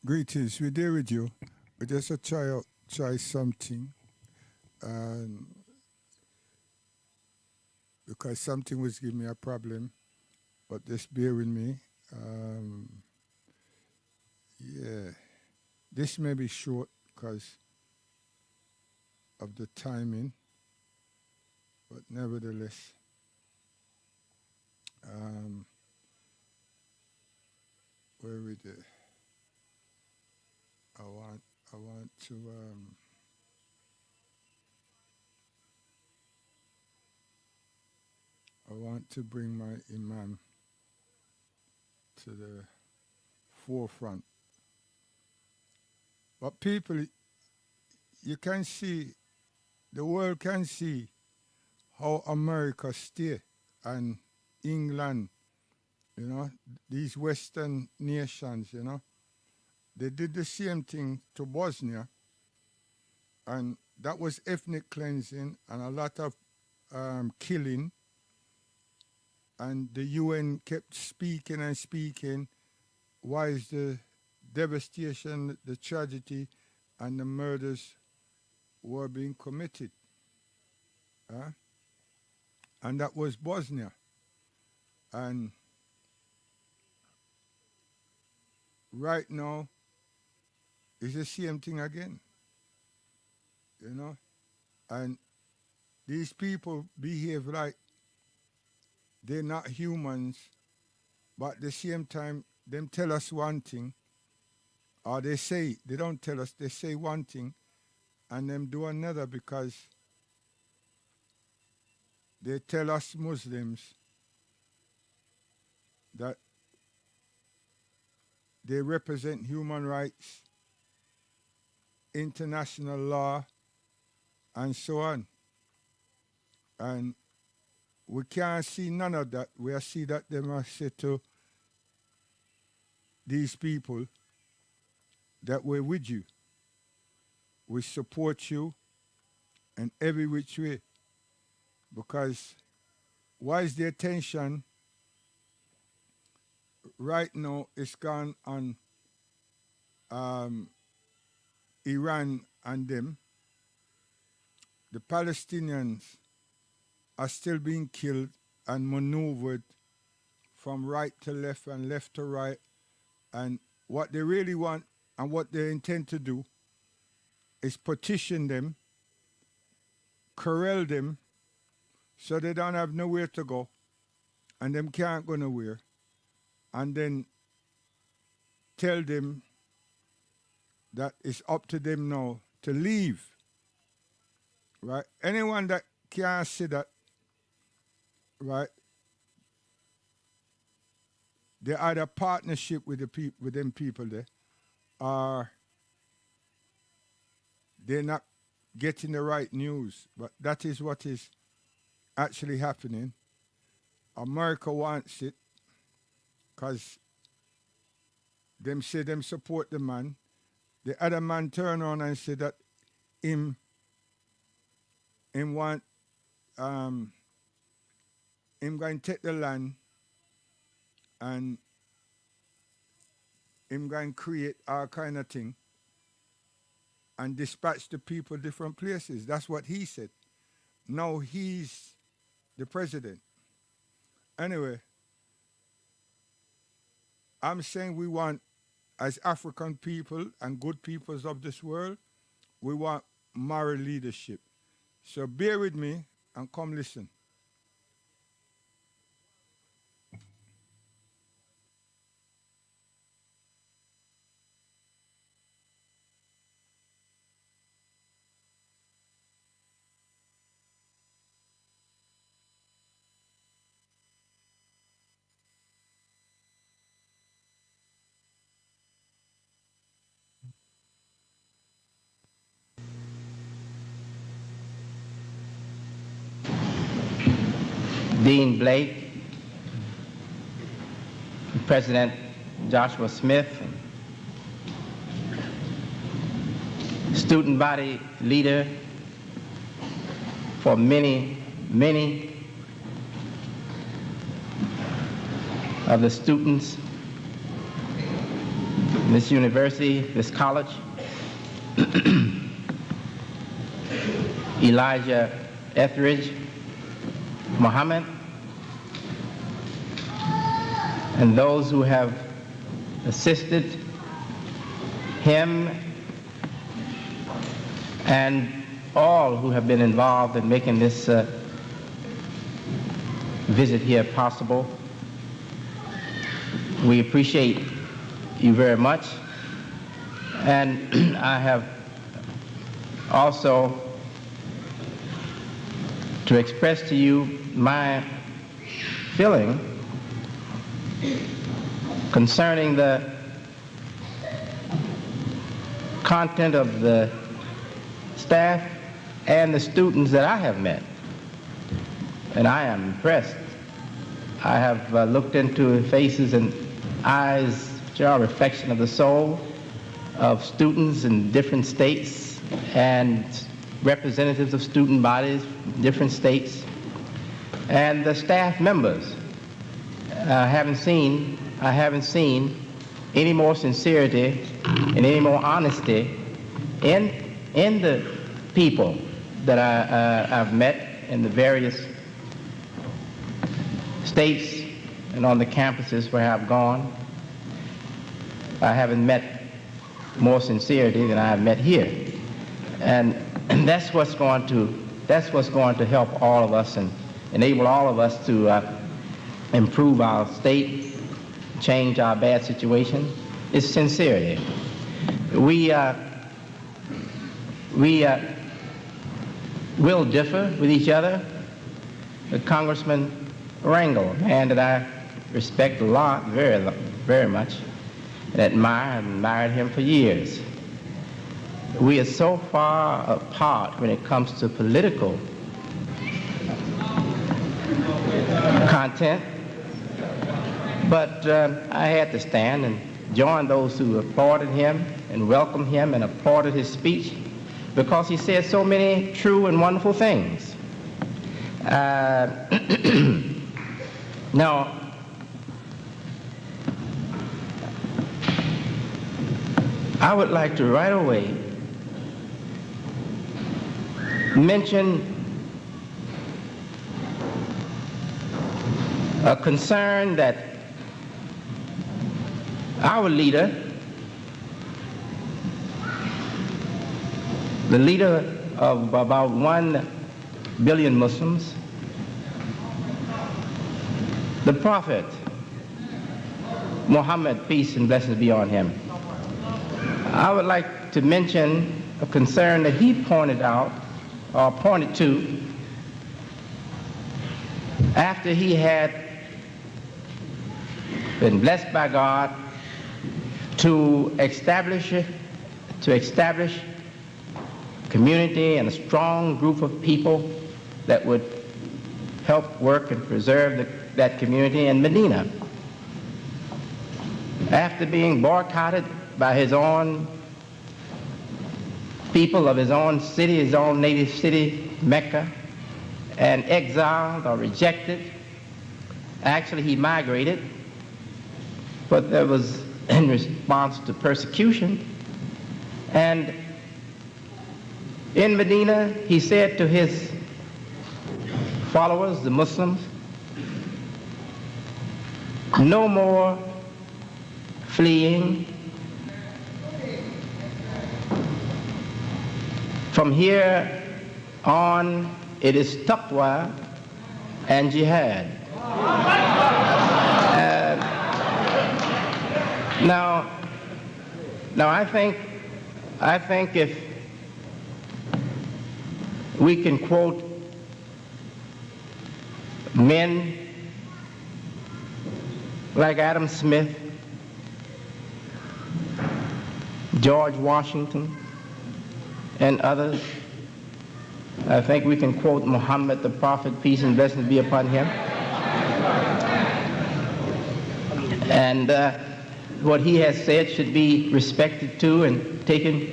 Greetings, we're there with you. We just a try something, and because something was giving me a problem, but just bear with me. Um, yeah, this may be short because of the timing, but nevertheless, um, where we there? I want, I want to, I want to bring my imam to the forefront. But people, you can see, the world can see how America stay and England, you know, these Western nations, you know, they did the same thing to Bosnia, and that was ethnic cleansing and a lot of killing. And the UN kept speaking and speaking. Why is the devastation, the tragedy, and the murders were being committed? Huh? And that was Bosnia. And right now, it's the same thing again, you know? And these people behave like they're not humans, but at the same time, them tell us one thing, or they don't tell us, they say one thing, and them do another because they tell us Muslims that they represent human rights, international law, and so on. And we can't see none of that. We see that they must say to these people that we're with you. We support you in every which way. Because why is the attention right now is gone on Iran and them? The Palestinians are still being killed and maneuvered from right to left and left to right. And what they really want and what they intend to do is petition them, corral them, so they don't have nowhere to go, and them can't go nowhere, and then tell them that it's up to them now to leave, right? Anyone that can't see that, right, they either partnership with with them people there, or they're not getting the right news. But that is what is actually happening. America wants it because them say them support the man. The other man turn on and say that him want him going to take the land and him going to create all kind of thing and dispatch the people different places. That's what he said. Now he's the president. Anyway, I'm saying we want, as African people and good peoples of this world, we want moral leadership. So bear with me and come listen. Dean Blake, President Joshua Smith, student body leader for many, many of the students this university, this college, Elijah Etheridge Muhammad, and those who have assisted him, and all who have been involved in making this visit here possible. We appreciate you very much, and I have also to express to you my feeling concerning the content of the staff and the students that I have met. And I am impressed. I have looked into faces and eyes which are a reflection of the soul of students in different states and representatives of student bodies in different states. And the staff members, I haven't seen any more sincerity and any more honesty in the people that I've met in the various states and on the campuses where I've gone. I haven't met more sincerity than I have met here, and that's what's going to help all of us and enable all of us to improve our state, change our bad situation. Is sincerity. We will differ with each other. Congressman Rangel, a man that I respect a lot, very much, and admire, and admired him for years. We are so far apart when it comes to political content, but I had to stand and join those who applauded him and welcomed him and applauded his speech because he said so many true and wonderful things. Now, I would like to right away mention a concern that our leader, the leader of about 1 billion Muslims, the Prophet Muhammad, peace and blessings be on him. I would like to mention a concern that he pointed out, or pointed to, after he had been blessed by God to establish community and a strong group of people that would help work and preserve that community in Medina. After being boycotted by his own people of his own city, his own native city, Mecca, and exiled or rejected, actually he migrated, but that was in response to persecution. And in Medina, he said to his followers, the Muslims, no more fleeing. From here on, it is taqwa and jihad. Now I think if we can quote men like Adam Smith, George Washington, and others, I think we can quote Muhammad, the Prophet, peace and blessings be upon him. And what he has said should be respected too and taken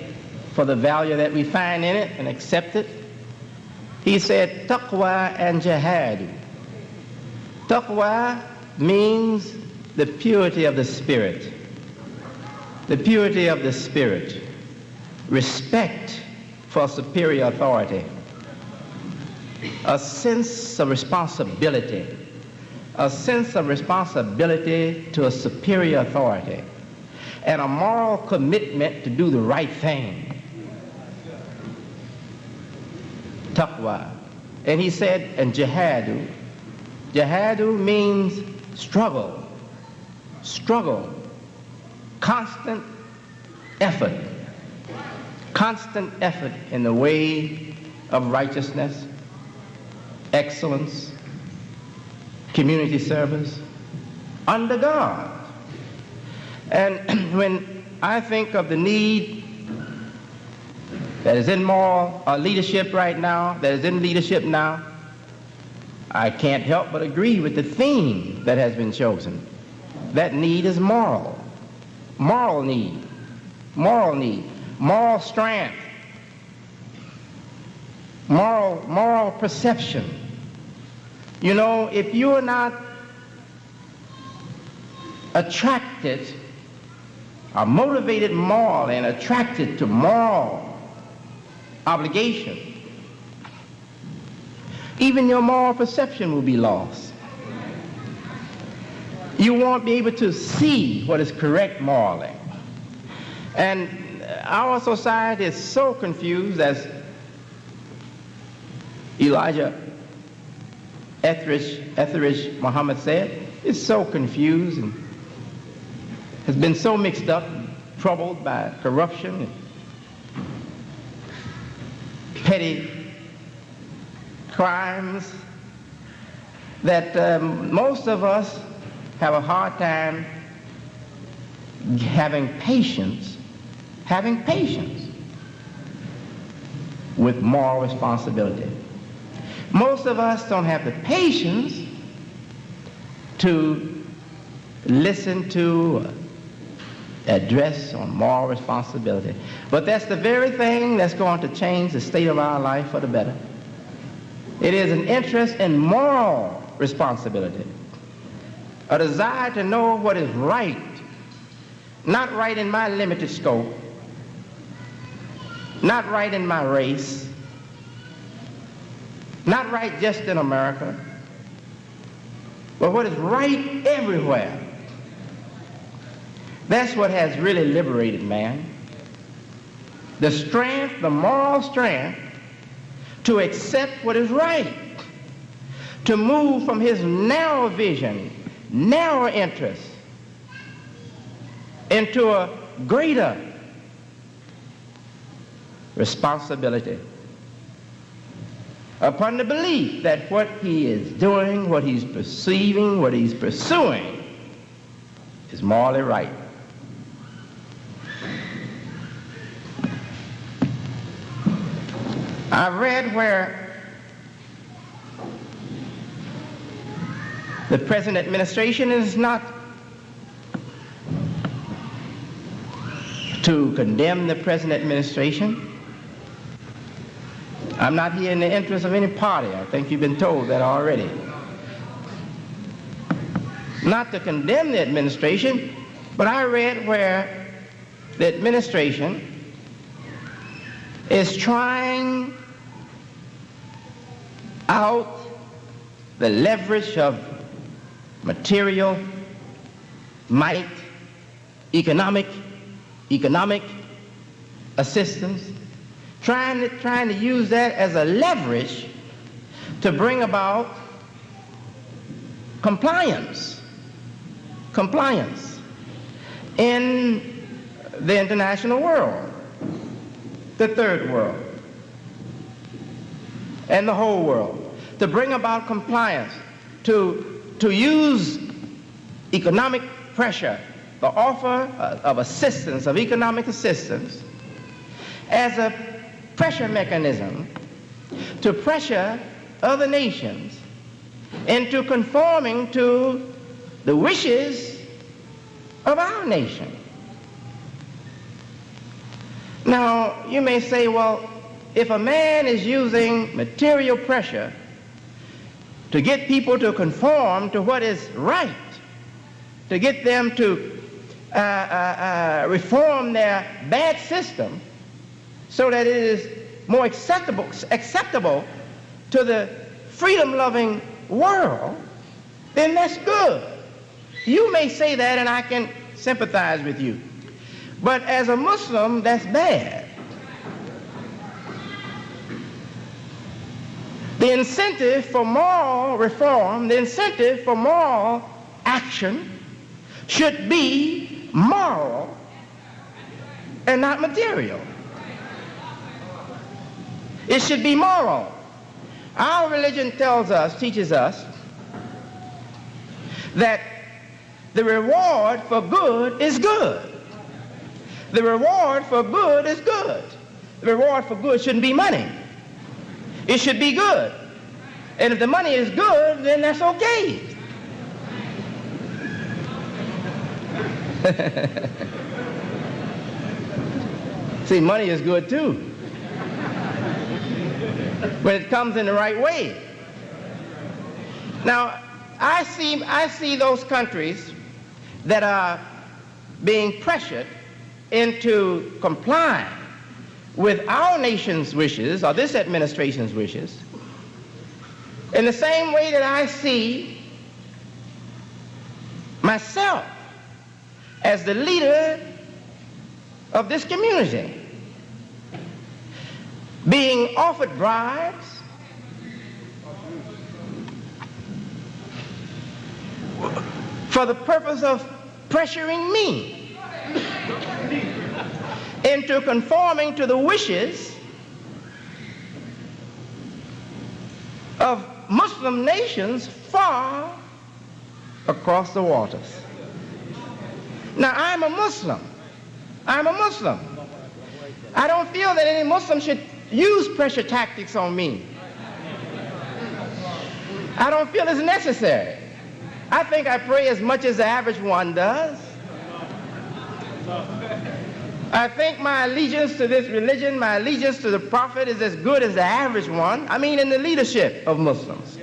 for the value that we find in it and accepted. He said, taqwa and jihad. Taqwa means the purity of the spirit. the purity of the spirit, respect for superior authority, a sense of responsibility to a superior authority, and a moral commitment to do the right thing. Taqwa. And he said, and jihadu. Jihadu means struggle, constant effort in the way of righteousness, excellence, community service, under God. And when I think of the need that is in moral leadership right now, I can't help but agree with the theme that has been chosen. That need is moral need, moral strength, moral perception. You know, if you are not attracted or motivated morally and attracted to moral obligation, even your moral perception will be lost. You won't be able to see what is correct morally. And our society is so confused, as Elijah Etheridge Muhammad said, it's so confused and has been so mixed up, troubled by corruption and petty crimes, that most of us have a hard time having patience with moral responsibility. Most of us don't have the patience to listen to, address on moral responsibility. But that's the very thing that's going to change the state of our life for the better. It is an interest in moral responsibility, a desire to know what is right, not right in my limited scope, not right in my race, not right just in America, but what is right everywhere. That's what has really liberated man. The strength, the moral strength, to accept what is right, to move from his narrow vision, narrow interest, into a greater responsibility, upon the belief that what he is doing, what he's perceiving, what he's pursuing is morally right. I've read where the present administration is not to condemn the present administration. I'm not here in the interest of any party. I think you've been told that already. Not to condemn the administration, but I read where the administration is trying out the leverage of material might, economic assistance, trying to use that as a leverage to bring about compliance in the international world, the third world, and the whole world, to bring about compliance, to use economic pressure, the offer of assistance, of economic assistance, as a pressure mechanism to pressure other nations into conforming to the wishes of our nation. Now, you may say, well, if a man is using material pressure to get people to conform to what is right, to get them to reform their bad system so that it is more acceptable to the freedom-loving world, then that's good. You may say that and I can sympathize with you. But as a Muslim, that's bad. The incentive for moral reform, the incentive for moral action should be moral and not material. It should be moral. Our religion teaches us that the reward for good is good. The reward for good is good. The reward for good shouldn't be money. It should be good. And if the money is good, then that's okay. See, money is good too, when it comes in the right way. Now, I see those countries that are being pressured into complying with our nation's wishes, or this administration's wishes, in the same way that I see myself as the leader of this community being offered bribes for the purpose of pressuring me into conforming to the wishes of Muslim nations far across the waters. Now, I'm a Muslim. I'm a Muslim. I don't feel that any Muslim should use pressure tactics on me. I don't feel it's necessary. I think I pray as much as the average one does. I think my allegiance to this religion, my allegiance to the Prophet is as good as the average one. I mean, in the leadership of Muslims.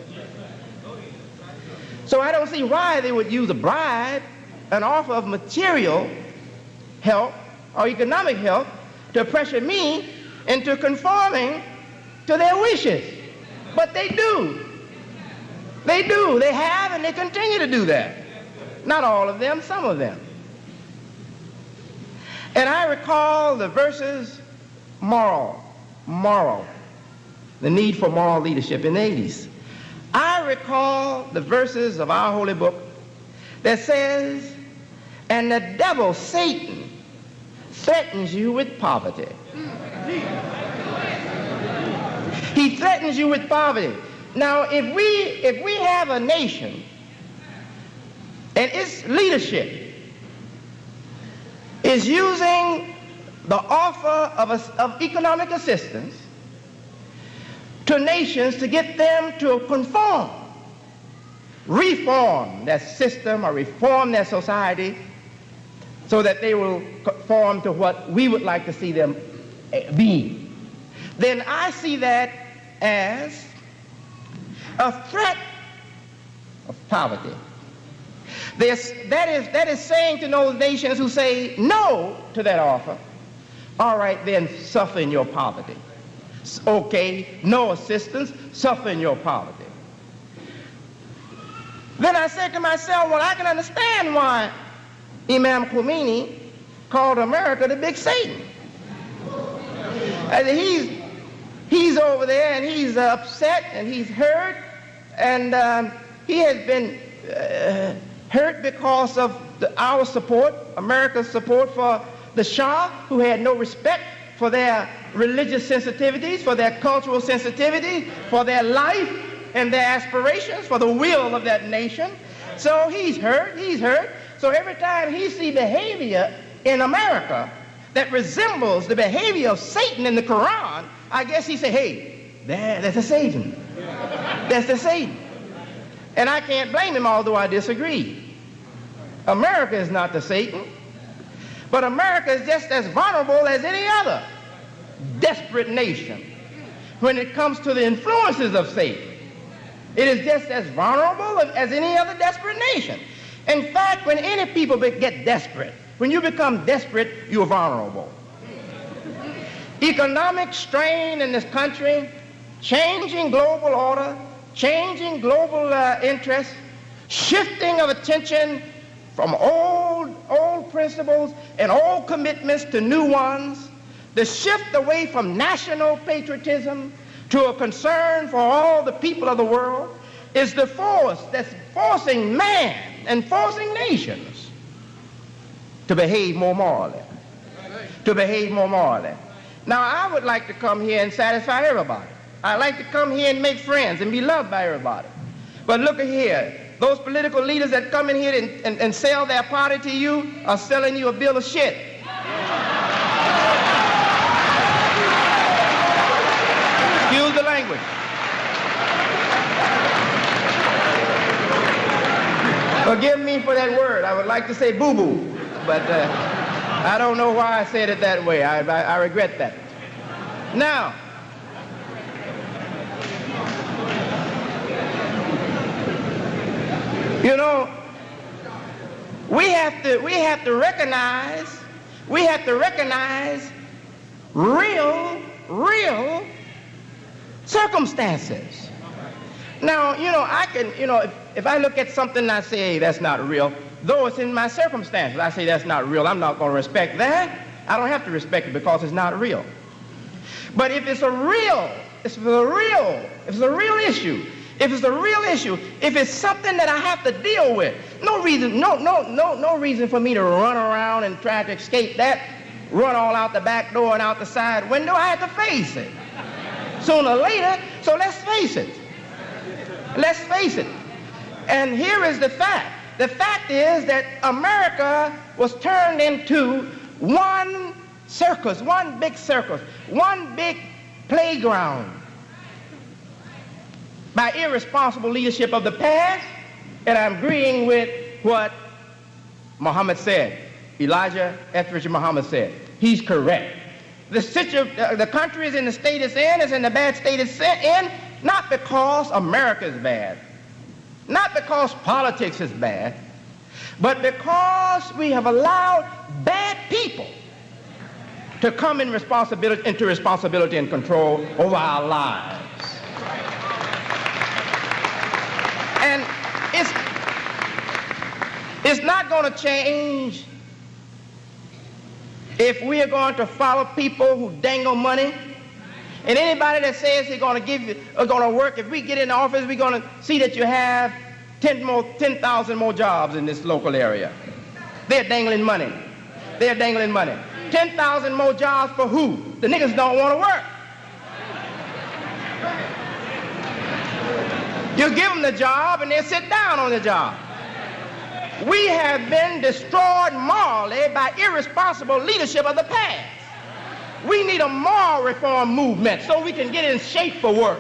So I don't see why they would use a bribe, an offer of material help or economic help to pressure me into conforming to their wishes. But they do. They do. They have and they continue to do that. Not all of them, some of them. And I recall the verses moral, the need for moral leadership in the 80s. I recall the verses of our holy book that says, and the devil, Satan, threatens you with poverty. He threatens you with poverty. Now, if we have a nation and its leadership is using the offer of economic assistance to nations to get them to conform, reform their system or reform their society so that they will conform to what we would like to see them be, then I see that as a threat of poverty. That is saying to those nations who say no to that offer, all right, then suffer in your poverty. Okay, no assistance, suffer in your poverty. Then I said to myself, well, I can understand why Imam Khomeini called America the big Satan. And he's over there and he's upset and he's hurt, and he has been hurt because of our support, America's support for the Shah, who had no respect for their religious sensitivities, for their cultural sensitivities, for their life and their aspirations, for the will of that nation. So he's hurt. So every time he sees behavior in America that resembles the behavior of Satan in the Quran, I guess he said, hey, that's a Satan. That's the Satan. And I can't blame him, although I disagree. America is not the Satan, but America is just as vulnerable as any other desperate nation when it comes to the influences of Satan. It is just as vulnerable as any other desperate nation. In fact, when any people get desperate, When you become desperate, you're vulnerable. Economic strain in this country, changing global order, changing global interests, shifting of attention from old principles and old commitments to new ones, the shift away from national patriotism to a concern for all the people of the world is the force that's forcing man and forcing nations to behave more morally. To behave more morally. Now, I would like to come here and satisfy everybody. I'd like to come here and make friends and be loved by everybody. But look at here. Those political leaders that come in here and sell their party to you are selling you a bill of shit. Excuse the language. Forgive me for that word. I would like to say boo-boo, but I don't know why I said it that way. I regret that. Now, you know, we have to recognize real circumstances. Now, you know, I can, you know, if I look at something and I say, hey, that's not real, though it's in my circumstances, I say that's not real, I'm not going to respect that. I don't have to respect it because it's not real. But if it's a real issue, if it's something that I have to deal with, no reason for me to run around and try to escape that, run all out the back door and out the side window. I have to face it sooner or later. So let's face it. Let's face it. And here is the fact. The fact is that America was turned into one circus, one big playground by irresponsible leadership of the past. And I'm agreeing with what Muhammad said. Elijah Etheridge Muhammad said. He's correct. The country is in the state it's in the bad state it's in, not because America is bad, not because politics is bad, but because we have allowed bad people to come into responsibility and control over our lives. And it's not going to change if we are going to follow people who dangle money. And anybody that says they're going to give you, are going to work, if we get in office, we're going to see that you have 10,000 more jobs in this local area. They're dangling money. 10,000 more jobs for who? The niggas don't want to work. You give them the job and they'll sit down on the job. We have been destroyed morally by irresponsible leadership of the past. We need a moral reform movement so we can get in shape for work.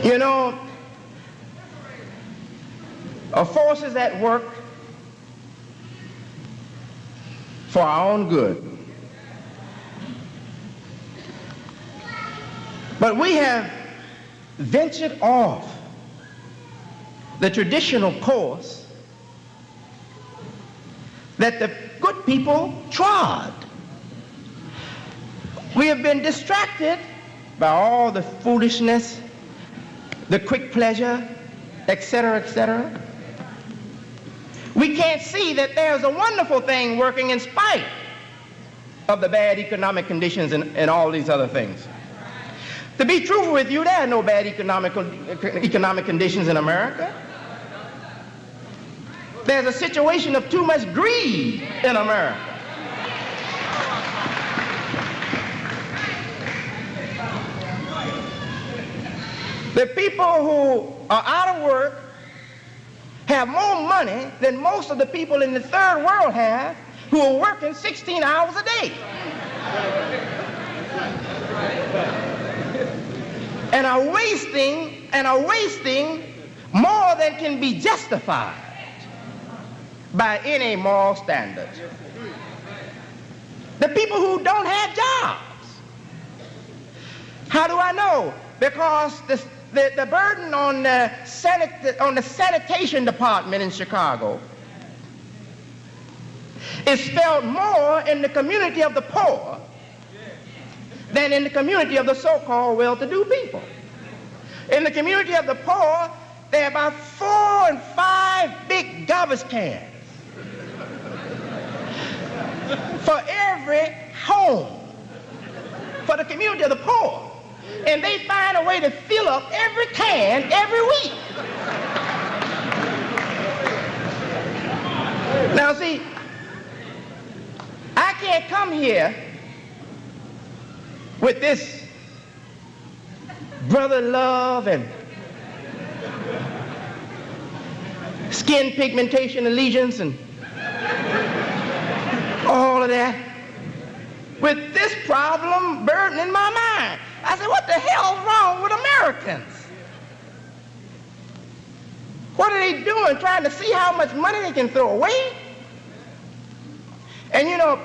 You know, a force is at work for our own good. But we have ventured off the traditional course that the good people trod. We have been distracted by all the foolishness, the quick pleasure, etc., etc. We can't see that there's a wonderful thing working in spite of the bad economic conditions and all these other things. To be truthful with you, there are no bad economic conditions in America. There's a situation of too much greed in America. The people who are out of work have more money than most of the people in the third world have who are working 16 hours a day. and are wasting more than can be justified by any moral standard. The people who don't have jobs. How do I know? Because the burden on the sanitation department in Chicago is felt more in the community of the poor than in the community of the so-called well-to-do people. In the community of the poor, there are about 4 and 5 big garbage cans for every home, for the community of the poor. And they find a way to fill up every can every week. Now see, I can't come here with this brother love and skin pigmentation allegiance and all of that with this problem burdening my mind. I said, what the hell's wrong with Americans? What are they doing, trying to see how much money they can throw away? And you know,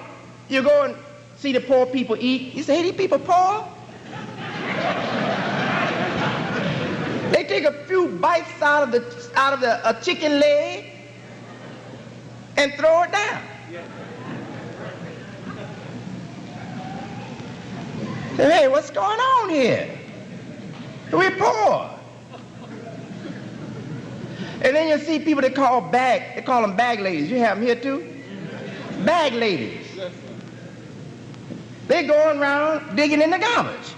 you go and see the poor people eat. You say, hey, these people poor? They take a few bites out of a chicken leg and throw it down. Say, hey, what's going on here? We're poor. And then you see people they call them bag ladies. You have them here too? Bag ladies. They're going around digging in the garbage.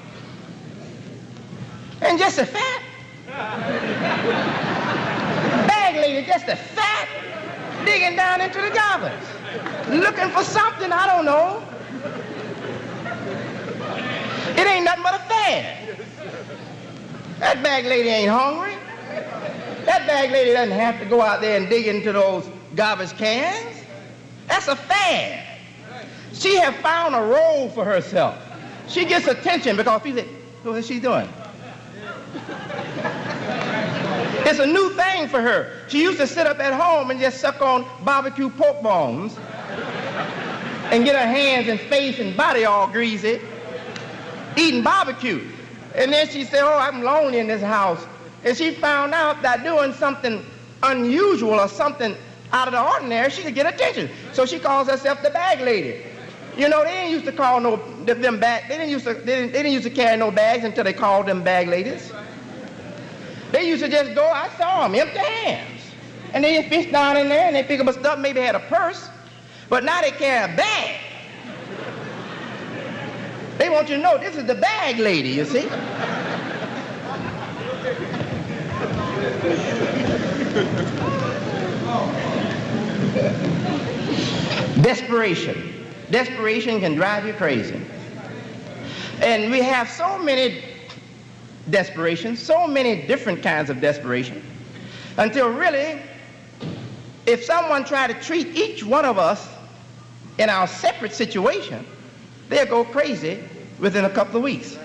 And just a fat. Bag lady, just a fat, digging down into the garbage. Looking for something, I don't know. It ain't nothing but a fad. That bag lady ain't hungry. That bag lady doesn't have to go out there and dig into those garbage cans. That's a fad. She has found a role for herself. She gets attention because people say, what is she doing? It's a new thing for her. She used to sit up at home and just suck on barbecue pork bones and get her hands and face and body all greasy, eating barbecue. And then she said, oh, I'm lonely in this house. And she found out that doing something unusual or something out of the ordinary, she could get attention. So she calls herself the bag lady. You know, they didn't used to call them bag. They didn't used to carry no bags until they called them bag ladies. They used to just go, I saw them, empty hands. And they just fish down in there and they pick up a stuff, maybe had a purse. But now they carry a bag. They want you to know this is the bag lady, you see. Desperation. Desperation can drive you crazy. And we have so many desperations, so many different kinds of desperation, until really, if someone tried to treat each one of us in our separate situation, they'll go crazy within a couple of weeks.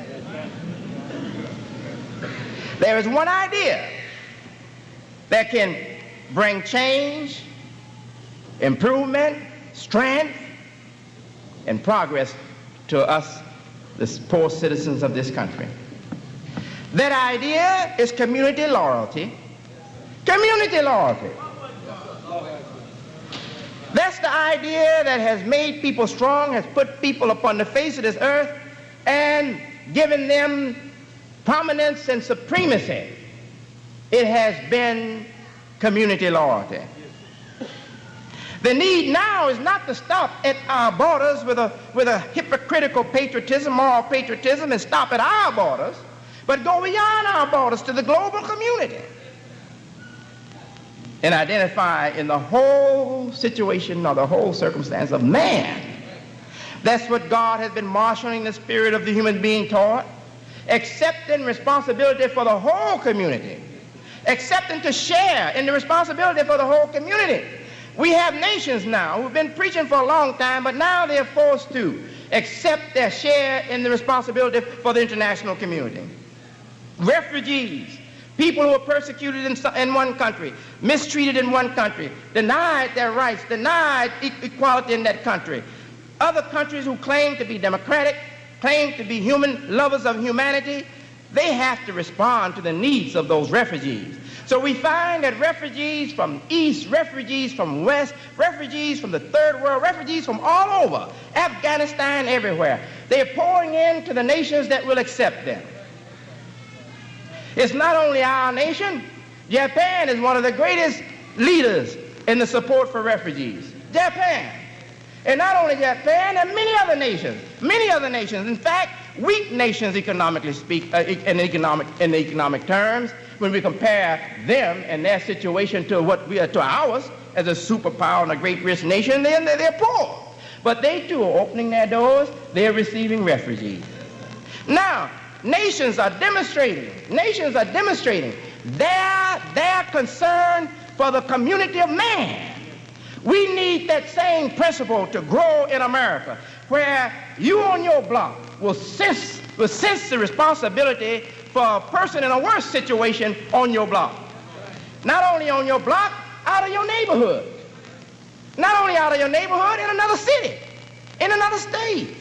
There is one idea that can bring change, improvement, strength, and progress to us, the poor citizens of this country. That idea is community loyalty. Community loyalty. That's the idea that has made people strong, has put people upon the face of this earth, and given them prominence and supremacy. It has been community loyalty. The need now is not to stop at our borders with a hypocritical patriotism, moral patriotism, and stop at our borders, but go beyond our borders to the global community and identify in the whole situation or the whole circumstance of man. That's what God has been marshaling the spirit of the human being toward, accepting responsibility for the whole community, accepting to share in the responsibility for the whole community. We have nations now who've been preaching for a long time, but now they're forced to accept their share in the responsibility for the international community. refugees, people who are persecuted in one country, mistreated in one country, denied their rights, denied equality in that country. Other countries who claim to be democratic, claim to be human, lovers of humanity, they have to respond to the needs of those refugees. So we find that refugees from East, refugees from West, refugees from the Third World, refugees from all over, Afghanistan, everywhere, they're pouring into the nations that will accept them. It's not only our nation. Japan is one of the greatest leaders in the support for refugees. Japan. And not only Japan, and many other nations. Many other nations. In fact, weak nations economically speak, in economic terms, when we compare them and their situation to what we are to ours as a superpower and a great rich nation, they're poor. But they too are opening their doors. They're receiving refugees. Now, nations are demonstrating their concern for the community of man. We need that same principle to grow in America, where you on your block will sense the responsibility for a person in a worse situation on your block. Not only on your block, out of your neighborhood. Not only out of your neighborhood, in another city, in another state.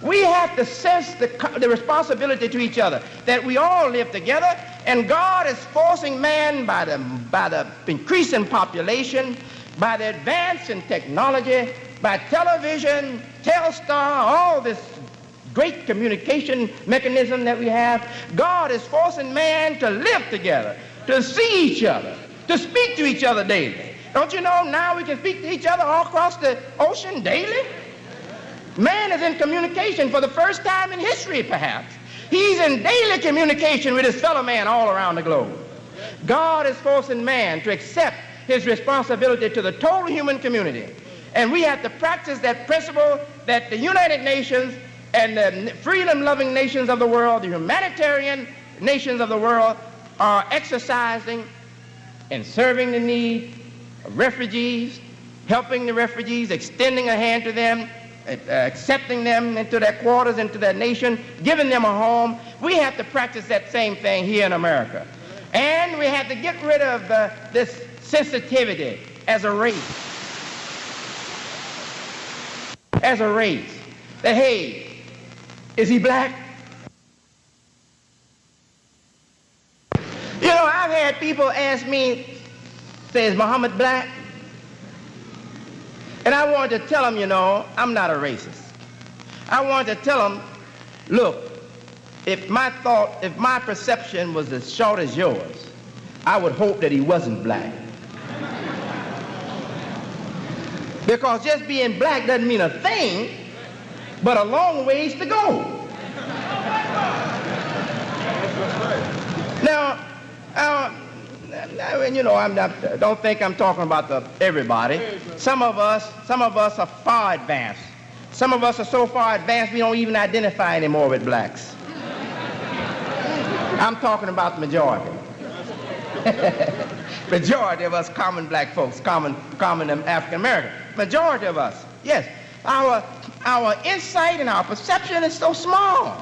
We have to sense the responsibility to each other, that we all live together, and God is forcing man by the increase in population, by the advance in technology, by television, Telstar, all this great communication mechanism that we have. God is forcing man to live together, to see each other, to speak to each other daily. Don't you know now we can speak to each other all across the ocean daily? Man is in communication for the first time in history, perhaps. He's in daily communication with his fellow man all around the globe. God is forcing man to accept his responsibility to the total human community. And we have to practice that principle that the United Nations and the freedom-loving nations of the world, the humanitarian nations of the world, are exercising and serving the need of refugees, helping the refugees, extending a hand to them, accepting them into their quarters, into their nation, giving them a home. We have to practice that same thing here in America. And we have to get rid of this sensitivity as a race. As a race. That, hey, is he black? You know, I've had people ask me, say, is Muhammad black? And I wanted to tell them, you know, I'm not a racist. I wanted to tell them, look, if my perception was as short as yours, I would hope that he wasn't black. Because just being black doesn't mean a thing, but a long ways to go. Now, you know, don't think I'm talking about everybody. Some of us are far advanced. Some of us are so far advanced we don't even identify anymore with blacks. I'm talking about the majority. Majority of us common black folks, common African American. Majority of us, yes. Our insight and our perception is so small.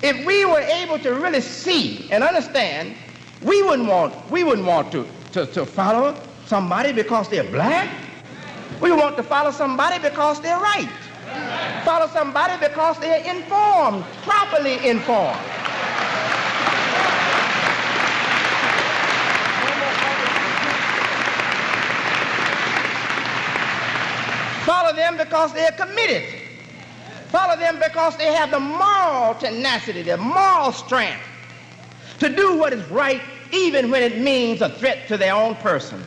If we were able to really see and understand, we wouldn't want to follow somebody because they're black. We want to follow somebody because they're right. Follow somebody because they're informed, properly informed. Follow them because they're committed. Follow them because they have the moral tenacity, the moral strength to do what is right even when it means a threat to their own person.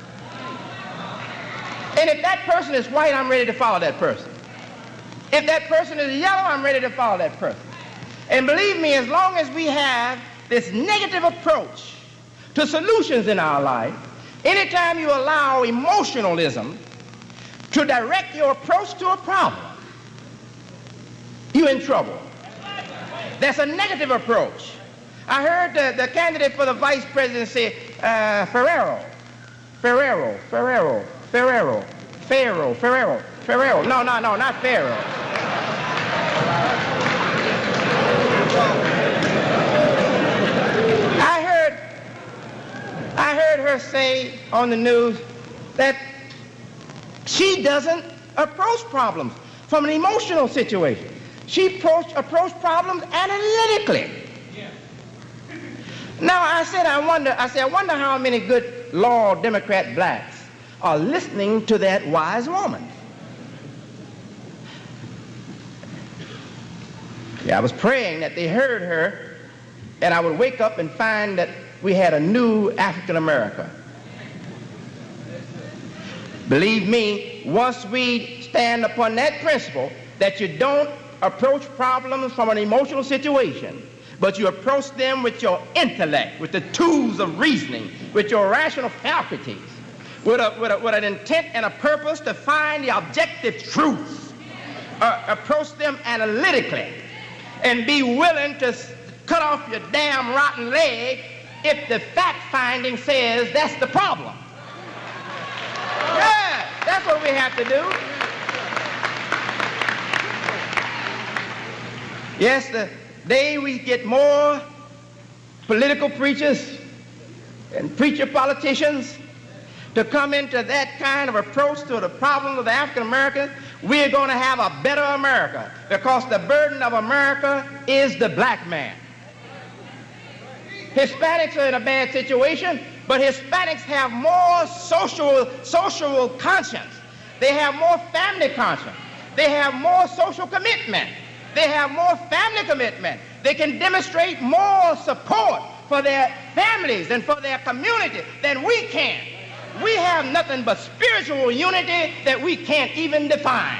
And if that person is white, I'm ready to follow that person. If that person is yellow, I'm ready to follow that person. And believe me, as long as we have this negative approach to solutions in our life, anytime you allow emotionalism to direct your approach to a problem, you're in trouble. That's a negative approach. I heard the candidate for the vice presidency, Ferrero. No, not Pharaoh. her say on the news that she doesn't approach problems from an emotional situation. She approached problems analytically. Now I wonder how many good law Democrat blacks are listening to that wise woman. Yeah, I was praying that they heard her and I would wake up and find that we had a new African America. Believe me, once we stand upon that principle that you don't approach problems from an emotional situation, but you approach them with your intellect, with the tools of reasoning, with your rational faculties, with an intent and a purpose to find the objective truth. Approach them analytically and be willing to cut off your damn rotten leg if the fact finding says that's the problem. Yeah, that's what we have to do. Yes, the day we get more political preachers and preacher politicians to come into that kind of approach to the problem of the African American, we're going to have a better America, because the burden of America is the black man. Hispanics are in a bad situation, but Hispanics have more social conscience. They have more family conscience. They have more social commitment. They have more family commitment. They can demonstrate more support for their families and for their community than we can. We have nothing but spiritual unity that we can't even define.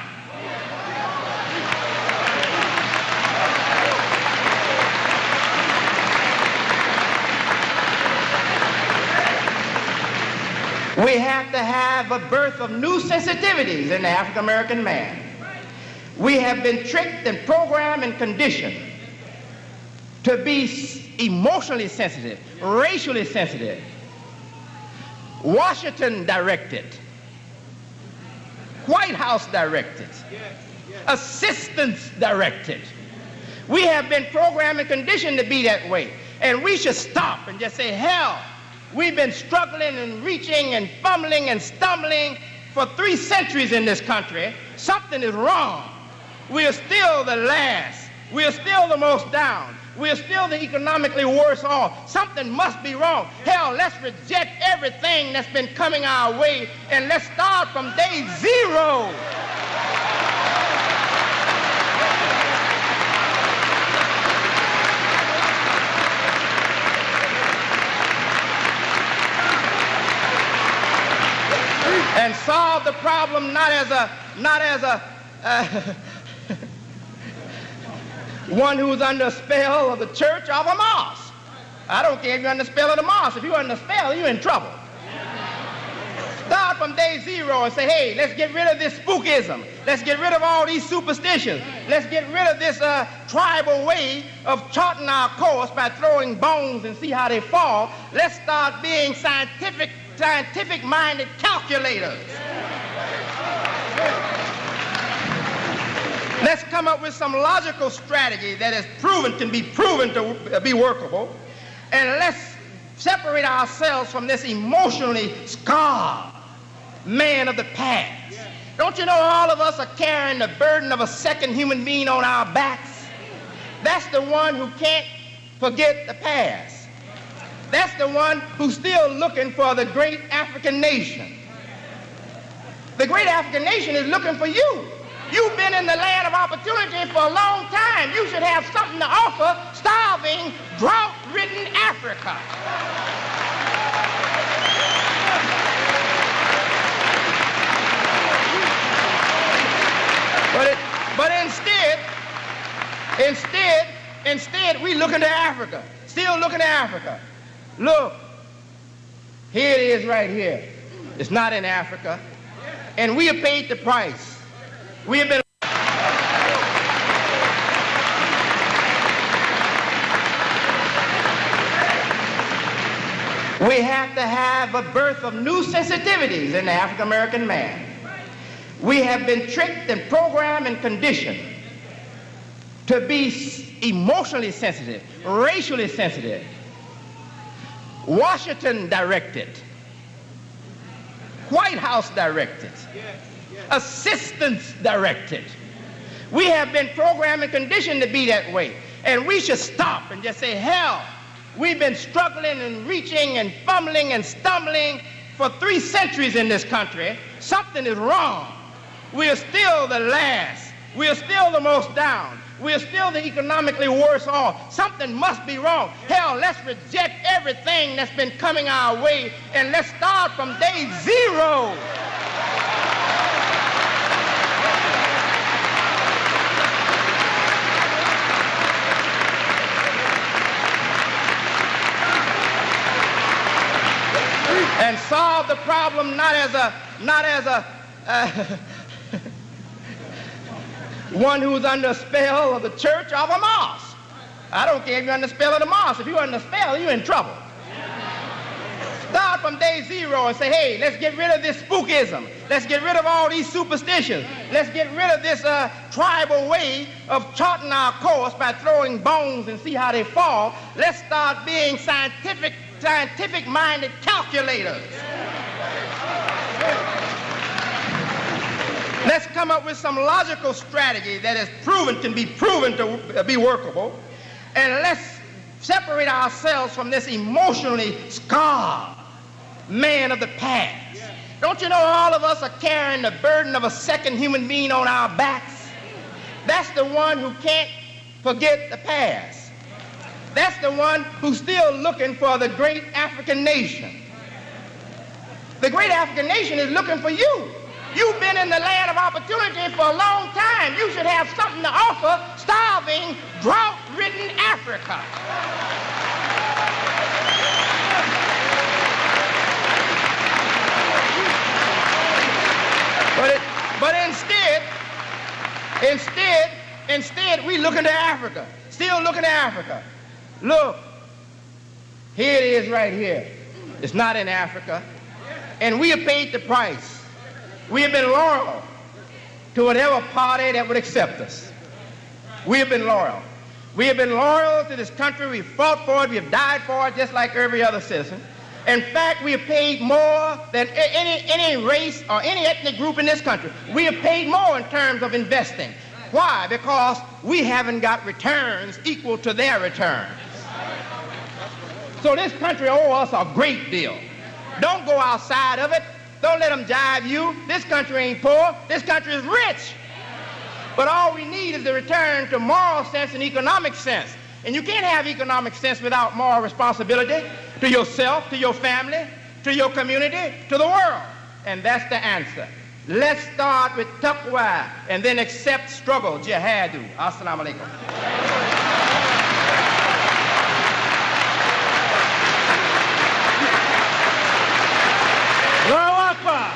We have to have a birth of new sensitivities in the African American man. We have been tricked and programmed and conditioned to be emotionally sensitive, racially sensitive. Washington directed, White House directed, assistants directed. We have been programmed and conditioned to be that way. And we should stop and just say, hell, we've been struggling and reaching and fumbling and stumbling for 3 centuries in this country. Something is wrong. We are still the last. We are still the most down. We are still the economically worse off. Something must be wrong. Hell, let's reject everything that's been coming our way and let's start from day 0. And solve the problem not as a one who's under a spell of the church or of a mosque. I don't care if you're under the spell of the mosque. If you're under the spell, you're in trouble. Start from day 0 and say, hey, let's get rid of this spookism. Let's get rid of all these superstitions. Let's get rid of this tribal way of charting our course by throwing bones and see how they fall. Let's start being scientific-minded calculators. Let's come up with some logical strategy that is can be proven to be workable, and let's separate ourselves from this emotionally scarred man of the past. Don't you know all of us are carrying the burden of a second human being on our backs? That's the one who can't forget the past. That's the one who's still looking for the great African nation. The great African nation is looking for you. You've been in the land of opportunity for a long time. You should have something to offer starving, drought-ridden Africa. But instead, we looking to Africa. Still looking to Africa. Look, here it is right here. It's not in Africa. And we have paid the price. We have been We have to have a birth of new sensitivities in the African American man. We have been tricked and programmed and conditioned to be emotionally sensitive, racially sensitive. Washington directed, White House directed, assistants directed. We have been programmed and conditioned to be that way. And we should stop and just say, hell, we've been struggling and reaching and fumbling and stumbling for 3 centuries in this country. Something is wrong. We are still the last. We are still the most down. We are still the economically worse off. Something must be wrong. Hell, let's reject everything that's been coming our way and let's start from day 0. And solve the problem not as a one who's under a spell of the church or of a mosque. I don't care if you're under the spell of the mosque. If you're under the spell, you're in trouble. Start from day 0 and say, hey, let's get rid of this spookism. Let's get rid of all these superstitions. Let's get rid of this tribal way of charting our course by throwing bones and see how they fall. Let's start being scientific-minded calculators. Let's come up with some logical strategy that is can be proven to be workable, and let's separate ourselves from this emotionally scarred man of the past. Don't you know all of us are carrying the burden of a second human being on our backs? That's the one who can't forget the past. That's the one who's still looking for the great African nation. The great African nation is looking for you. You've been in the land of opportunity for a long time. You should have something to offer starving, drought-ridden Africa. But instead, we looking to Africa. Still looking to Africa. Look, here it is right here. It's not in Africa. And we have paid the price. We have been loyal to whatever party that would accept us. We have been loyal. We have been loyal to this country. We fought for it. We have died for it just like every other citizen. In fact, we have paid more than any race or any ethnic group in this country. We have paid more in terms of investing. Why? Because we haven't got returns equal to their returns. So this country owes us a great deal. Don't go outside of it. Don't let them jive you. This country ain't poor. This country is rich. But all we need is the return to moral sense and economic sense. And you can't have economic sense without moral responsibility to yourself, to your family, to your community, to the world. And that's the answer. Let's start with taqwa and then accept struggle, jihadu. Assalamu alaikum. Allahu Akbar.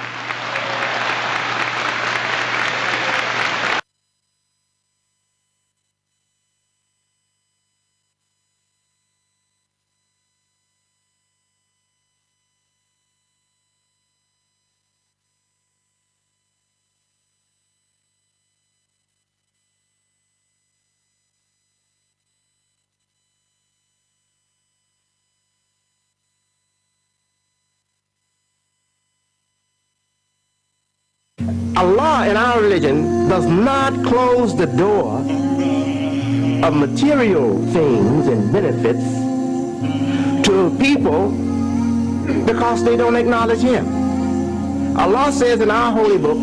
Allah in our religion does not close the door of material things and benefits to people because they don't acknowledge Him. Allah says in our holy book,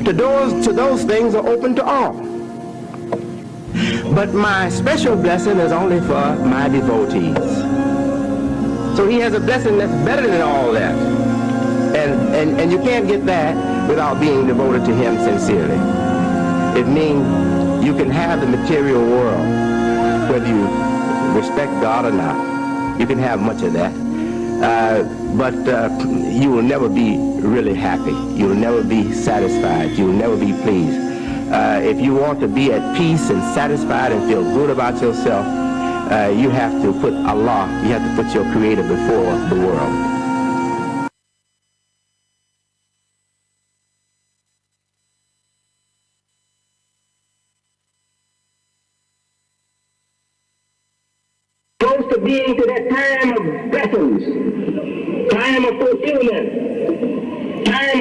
the doors to those things are open to all. But my special blessing is only for my devotees. So He has a blessing that's better than all that. And you can't get that without being devoted to Him sincerely. It means you can have the material world, whether you respect God or not. You can have much of that. But you will never be really happy. You will never be satisfied. You will never be pleased. If you want to be at peace and satisfied and feel good about yourself, you have to put Allah, you have to put your Creator before the world. Close to being to that time of blessings, time of fulfillment, time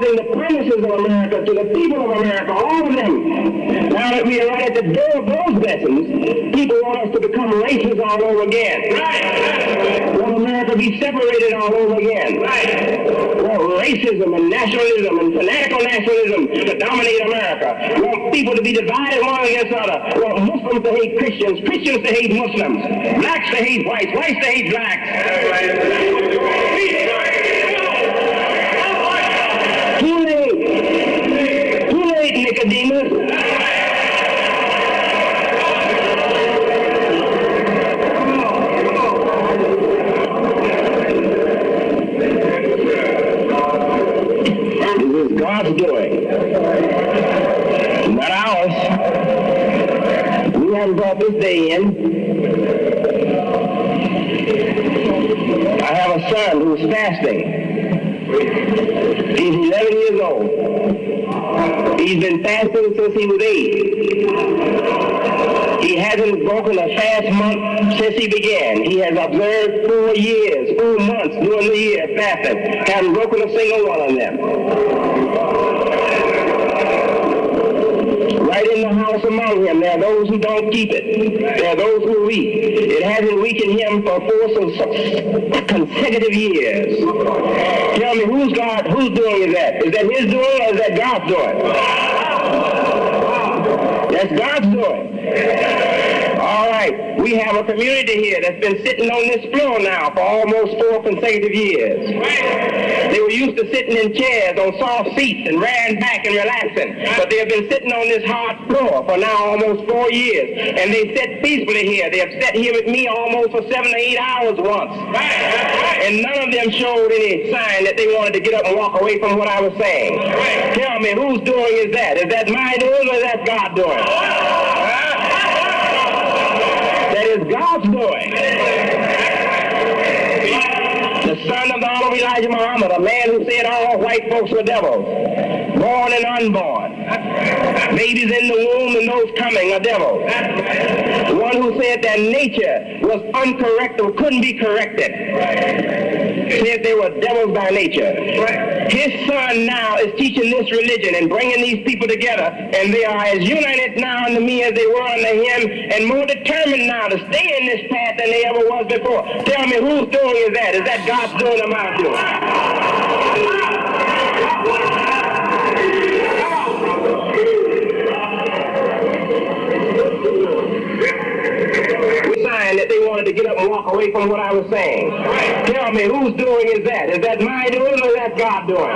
jeopardizing the promises of America to the people of America, all of them. Now that we are right at the door of those blessings, people want us to become racist all over again. Right. Want America to be separated all over again. Right. Want racism and nationalism and fanatical nationalism to dominate America. Want people to be divided one against the other. Want Muslims to hate Christians, Christians to hate Muslims, blacks to hate whites, whites to hate blacks. Too late, Nicodemus. This is God's doing, not ours. We haven't brought this day in. I have a son who's fasting. He's 11 years old. He's been fasting since he was 8. He hasn't broken a fast month since he began. He has observed 4 years, 4 months during the year fasting. Haven't broken a single one of them. Right in the house among him, there are those who don't keep it. There are those who weak. It hasn't weakened him for 4 consecutive years. Tell me, who's doing is that? Is that his doing or is that God's doing? That's God's doing. All right, we have a community here that's been sitting on this floor now for almost 4 consecutive years. They were used to sitting in chairs on soft seats and ran back and relaxing, but they have been sitting on this hard floor for now almost 4 years, and they sit peacefully here. They have sat here with me almost for 7 to 8 hours once, and none of them showed any sign that they wanted to get up and walk away from what I was saying. Tell me, whose doing is that? Is that my doing or is that God doing? That is God's doing. The son of the Honorable Elijah Muhammad, a man who said all white folks were devils, born and unborn, babies in the womb and those coming are devils. The one who said that nature was uncorrectable, couldn't be corrected, said they were devils by nature. His son now is teaching this religion and bringing these people together, and they are as united now unto me as they were unto him, and more determined now to stay in this path than they ever was before. Tell me, whose doing is that? Is that God's doing or my doing? That they wanted to get up and walk away from what I was saying. Tell me, whose doing is that? Is that my doing or is that God doing?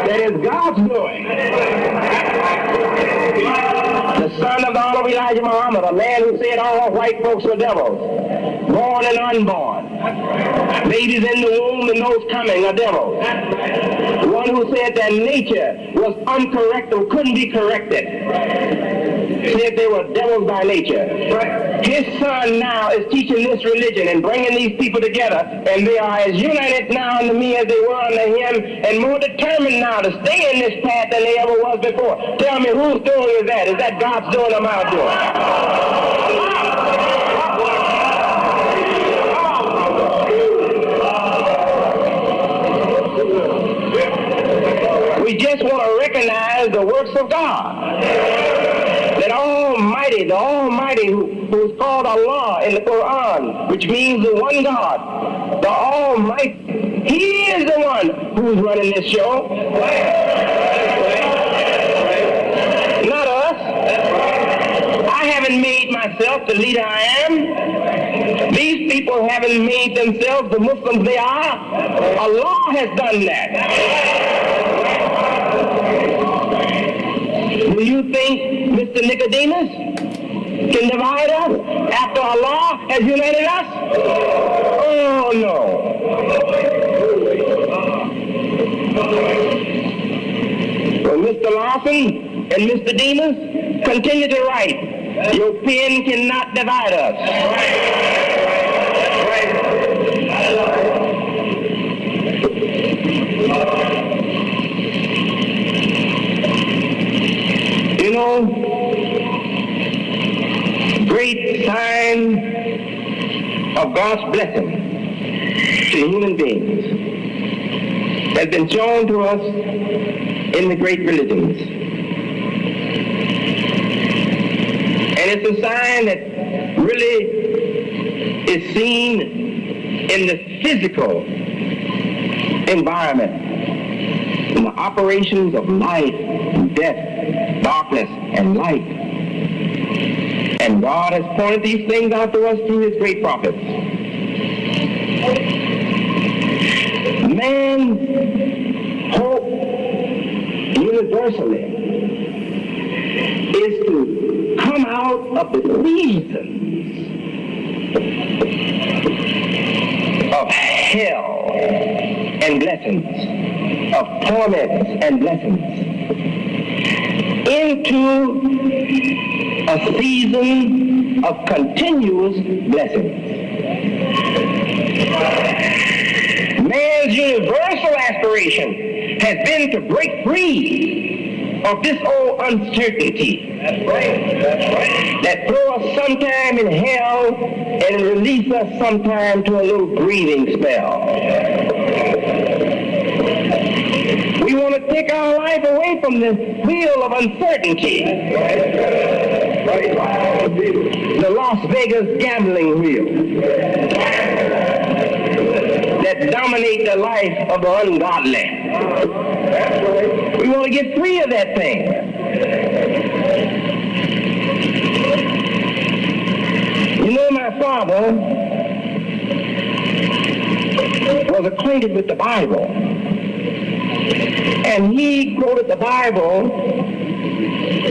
That is God's doing. The son of the Honorable Elijah Muhammad, a man who said all white folks were devils, born and unborn, babies in the womb and those coming are devils. The one who said that nature was uncorrectable, couldn't be corrected, said they were devils by nature. His son now is teaching this religion and bringing these people together, and they are as united now unto me as they were unto him, and more determined now to stay in this path than they ever was before. Tell me, whose doing is that? Is that God's doing or my doing? We just want to recognize the works of God. That Almighty, the Almighty who's called Allah in the Quran, which means the one God, the Almighty, He is the one who's running this show. Not us. I haven't made myself the leader I am. These people haven't made themselves the Muslims they are. Allah has done that. Do you think Mr. Nicodemus can divide us after Allah has united us? Oh, no. Well, Mr. Lawson and Mr. Demas, continue to write. Your pen cannot divide us. You know, great sign of God's blessing to human beings has been shown to us in the great religions. And it's a sign that really is seen in the physical environment, in the operations of life and death, darkness and light. And God has pointed these things out to us through his great prophets. Man's hope universally is to come out of the seasons of hell and blessings, of torments and blessings, into a season of continuous blessings. Man's universal aspiration has been to break free of this old uncertainty. That's right. That throw us sometime in hell and release us sometime to a little breathing spell. We want to take our life away from the wheel of uncertainty. The Las Vegas gambling wheel that dominate the life of the ungodly. We want to get free of that thing. You know, my father was acquainted with the Bible. And he quoted the Bible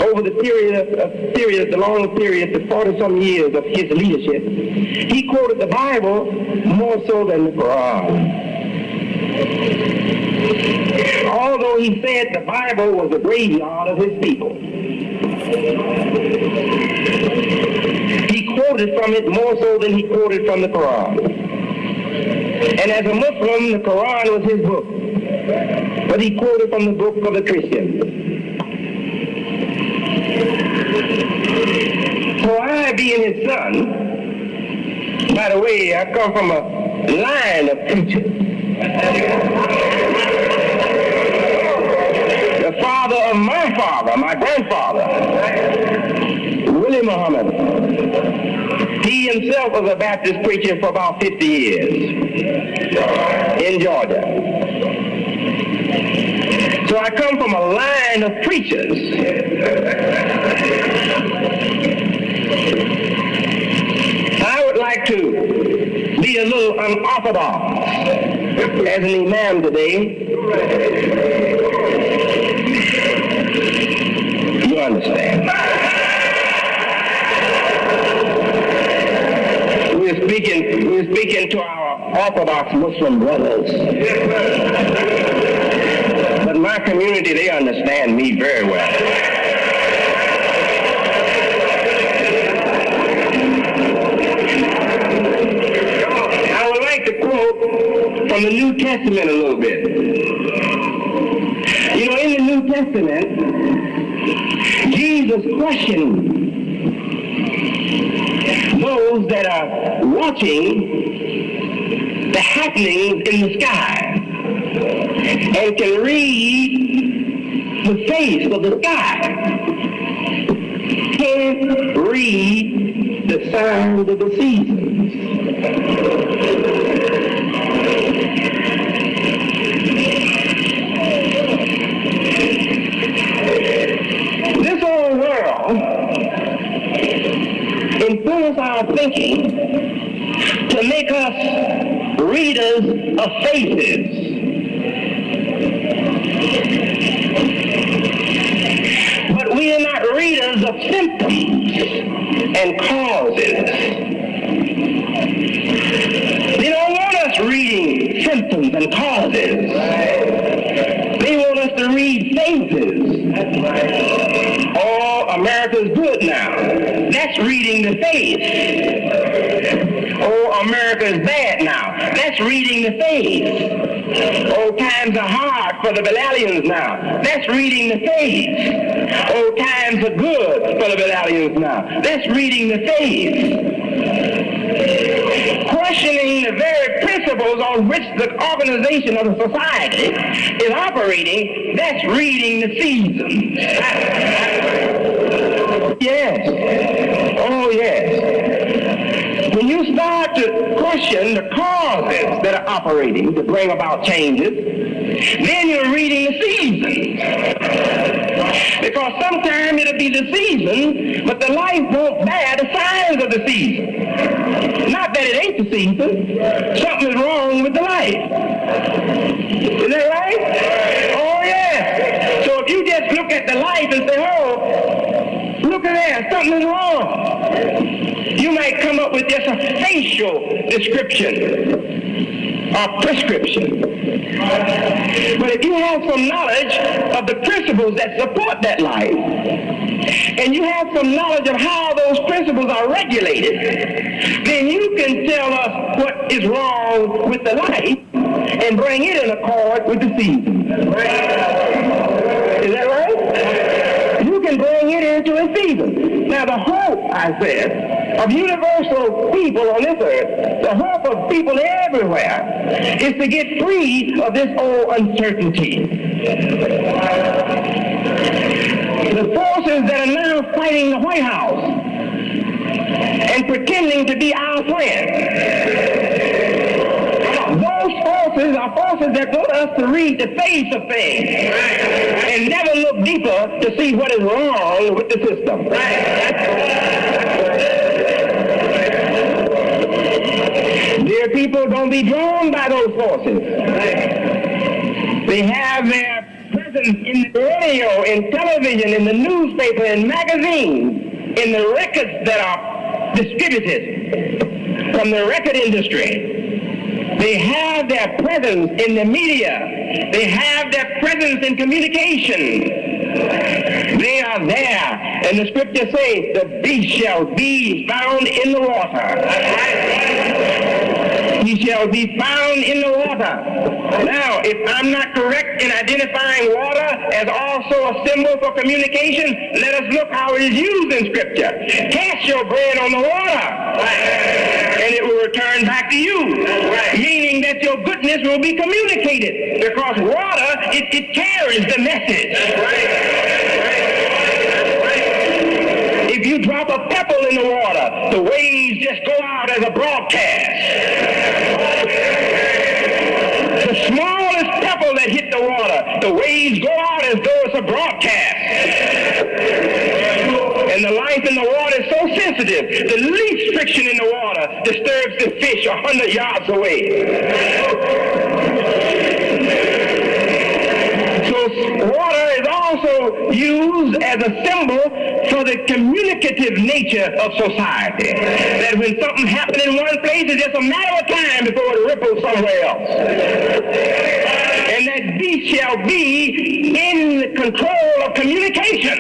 over the the long period, the 40-some years of his leadership. He quoted the Bible more so than the Quran. Although he said the Bible was the graveyard of his people, he quoted from it more so than he quoted from the Quran. And as a Muslim, the Quran was his book. But he quoted from the book of the Christians. So I, being his son, by the way, I come from a line of preachers. The father of my father, my grandfather, Willie Muhammad, he himself was a Baptist preacher for about 50 years in Georgia. So I come from a line of preachers. I would like to be a little unorthodox as an imam today. You understand? We're speaking to our Orthodox Muslim brothers. But my community, they understand me very well. I would like to quote from the New Testament a little bit. You know, in the New Testament, Jesus questioned those that are watching the happenings in the sky and can read the face of the sky, can't read the signs of the seasons. This old world influences our thinking to make us readers of faces. But we are not readers of symptoms and causes. They don't want us reading symptoms and causes. They want us to read faces. Oh, America's good now. That's reading the face. Oh, America's bad now. That's reading the face. Oh, times are hard for the Belalians now. That's reading the face. Oh, times are good for the Belalians now. That's reading the face. questioning the very principles on which the organization of the society is operating, that's reading the seasons. Yes. Oh, yes. When you start to question the causes that are operating to bring about changes, then you're reading the seasons. Because sometimes it'll be the season, but the life won't bear the signs of the season. Not that it ain't the season. Something is wrong with the life. Is that right? Oh, yes. So if you just look at the life and say, oh, look at that, something is wrong, you might come up with just a facial description or prescription. But if you have some knowledge of the principles that support that life, and you have some knowledge of how those principles are regulated, then you can tell us what is wrong with the life and bring it in accord with the season. Is that right? You can bring it into a season. Now the hope, I said, of universal people on this earth, the hope of people everywhere, is to get free of this old uncertainty. The forces that are now fighting the White House and pretending to be our friends, those forces are forces that want us to read the face of things and never look deeper to see what is wrong with the system. Dear people, don't be drawn by those forces. They have their presence in the radio, in television, in the newspaper, in magazines, in the records that are distributed from the record industry. They have their presence in the media. They have their presence in communication. They are there. And the scriptures say, the beast shall be found in the water. He shall be found in the water. Now, if I'm not correct in identifying water as also a symbol for communication, let us look how it is used in Scripture. Cast your bread on the water, and it will return back to you. Meaning that your goodness will be communicated, because water, it carries the message. If you drop a pebble in the water, the waves just go out as a broadcast. The smallest pebble that hit the water, the waves go out as though it's a broadcast. And the life in the water is so sensitive, the least friction in the water disturbs the fish 100 yards away. So water is also used as a symbol for the communicative nature of society. That when something happens in one place, it's just a matter of time before it ripples somewhere else. And that beast shall be in the control of communication.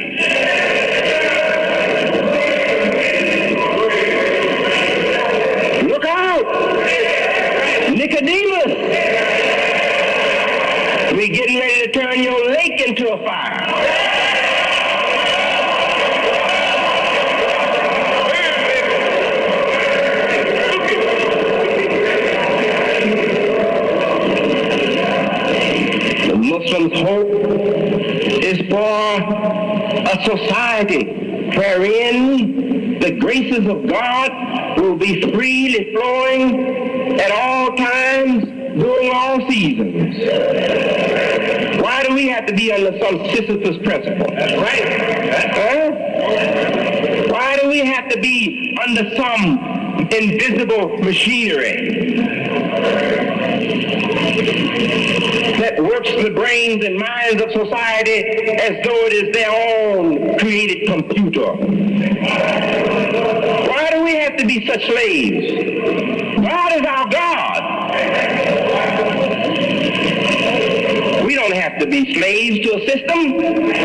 Look out! Nicodemus! We're getting ready to turn your lake into a fire. The Muslims' hope is for a society wherein the graces of God will be freely flowing at all times during all seasons. Why do we have to be under some Sisyphus principle? That's right. Why do we have to be under some invisible machinery that works the brains and minds of society as though it is their own created computer? Why do we have to be such slaves? God is our God. We don't have to be slaves to a system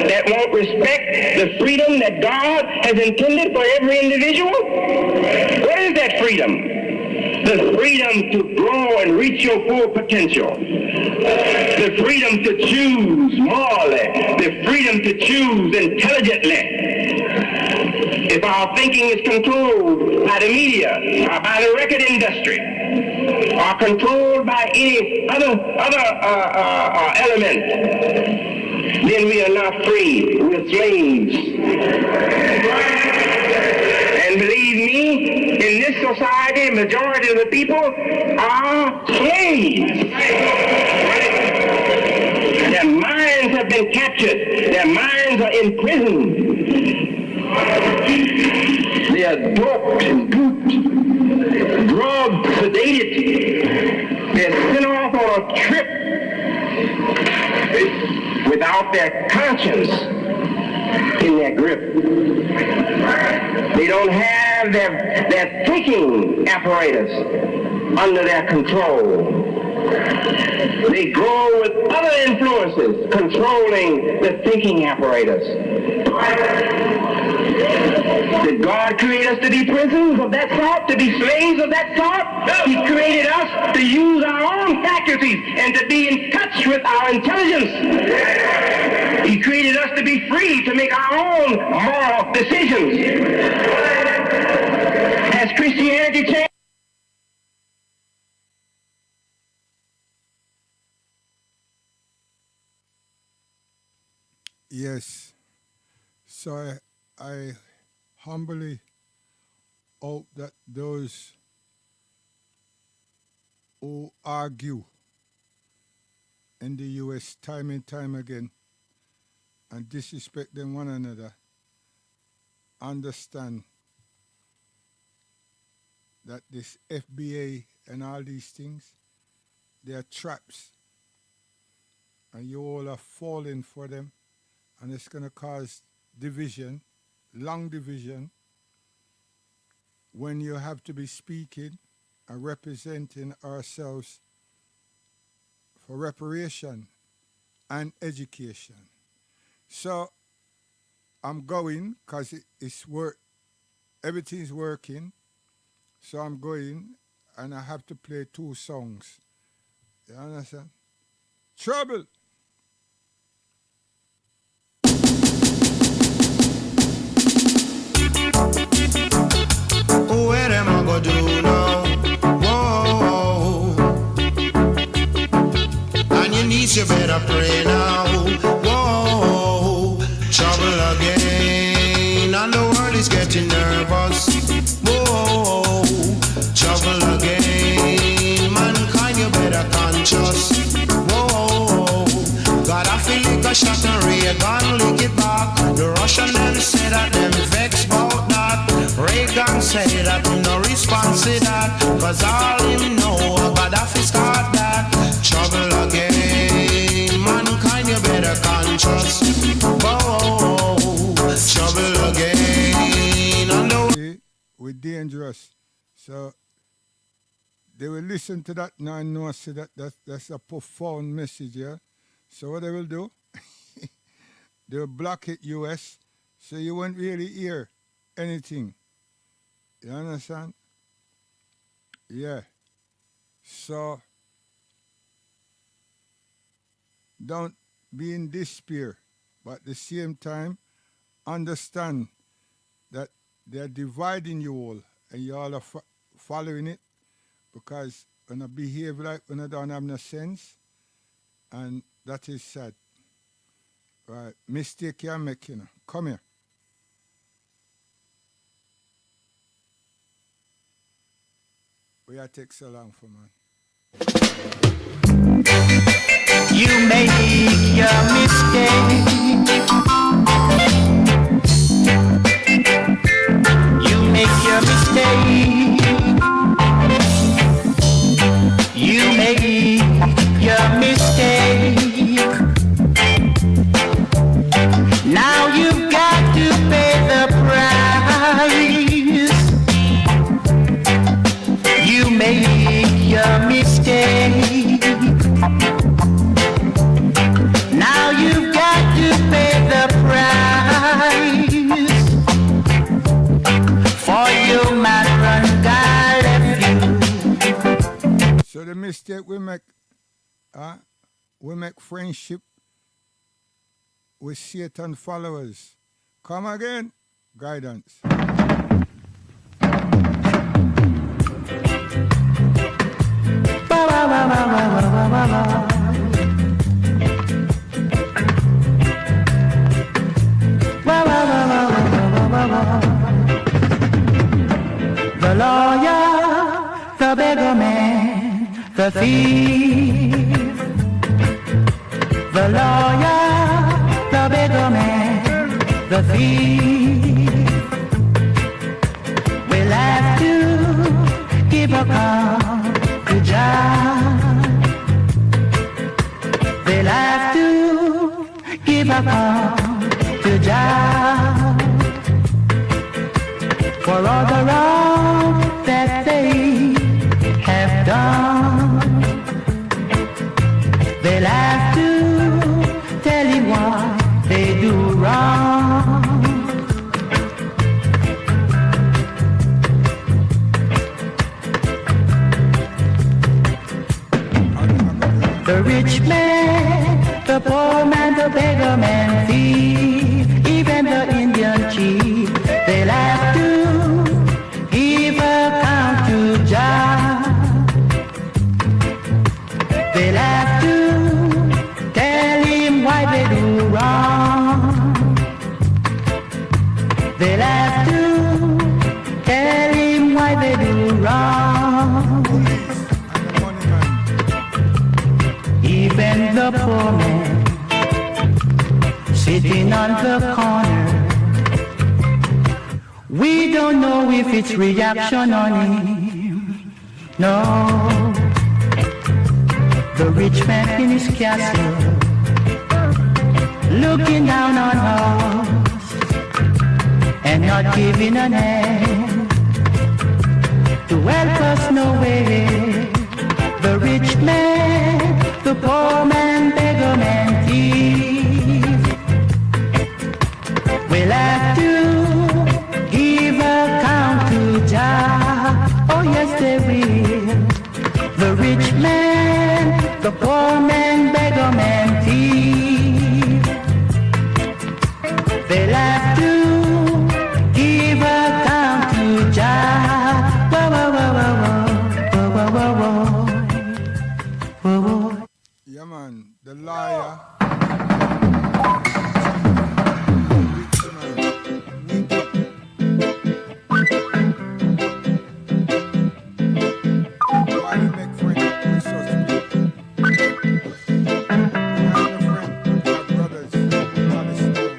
that won't respect the freedom that God has intended for every individual. What is that freedom? The freedom to grow and reach your full potential. The freedom to choose morally. The freedom to choose intelligently. If our thinking is controlled by the media or by the record industry, or controlled by any other element, then we are not free. We're slaves. And believe me, in this society, majority of the people are slaves. Their minds have been captured. Their minds are imprisoned. They are doped and duped, drugged, sedated. They're sent off on a trip without their conscience in their grip. They don't have their thinking apparatus under their control. They grow with other influences controlling the thinking apparatus. Did God create us to be prisoners of that sort, to be slaves of that sort? He created us to use our own faculties and to be in touch with our intelligence. He created us to be free to make our own moral decisions. Has Christianity changed? Yes. So I humbly hope that those who argue in the U.S. time and time again and disrespect them one another understand that this FBA and all these things, they are traps, and you all are falling for them, and it's going to cause division, long division, when you have to be speaking and representing ourselves for reparation and education. So I'm going because it's work, everything's working. So I'm going and I have to play 2 songs. You understand? Trouble. What am I gonna do now? Whoa. On your knees, you better pray now. Whoa. Trouble again, and the world is getting nervous. Whoa. Trouble again, mankind, you better conscious. Whoa. God, I feel like a shot and Reagan lick it back. The Russian them say that them vex about that. Reagan say that no response to that. Cause all him know Gaddafi's got that. Trouble again, mankind, you better conscious. Whoa, trouble again. And the See, we're dangerous. So they will listen to that now and know say that's a profound message, yeah? So what they will do, they will block it, US, so you won't really hear anything. You understand? Yeah. So don't be in despair, but at the same time, understand that they're dividing you all, and you all are following it, because when I behave like when I don't have no sense, and that is sad. Right, mistake you make, you know. Come here. We are take so long for, man. You make your mistake. You make your mistake. You make your mistake. Now you've got to pay the price. You make your mistake. Now you've got to pay the price for your man run God left you. So the mistake we make friendship with Satan followers. Come again, guidance. the thief, the lawyer, the beggar man, the thief will have to give account to Jah. They'll have to give account to Jah for all the wrong that they have done. They'll have to tell him what they do wrong. The rich man, the poor man, the beggar man, thief, even the Indian chief, they'll have to give account to Jah. They'll have to tell him why they do wrong. They'll have to tell him why they do wrong. Police and the money man. Even the poor man sitting on the corner, we don't know if it's reaction on him. No, the rich man in his castle, looking down on us and not giving an hand to help us no way. The rich man, the poor man, beggar man, thief will have to give account to Jah. Oh yes, they will. The rich man, the poor man, beggar man, thief, they'll have to give account to Jah. Whoa, whoa, whoa, whoa, whoa, whoa, whoa, whoa, whoa. Yeah, man, the liar. Why you make friends with such people? Why your friend, your brothers, honest man.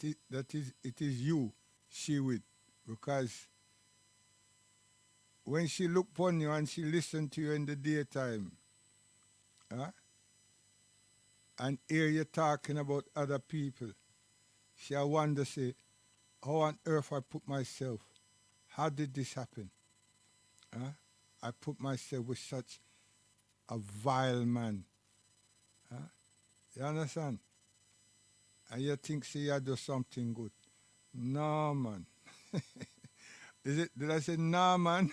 it is you she with, because when she look upon you and she listen to you in the daytime, and hear you talking about other people, she I wonder say, how on earth I put myself? How did this happen? I put myself with such a vile man. You understand? And you think say you do something good. No, man. Did I say no, man?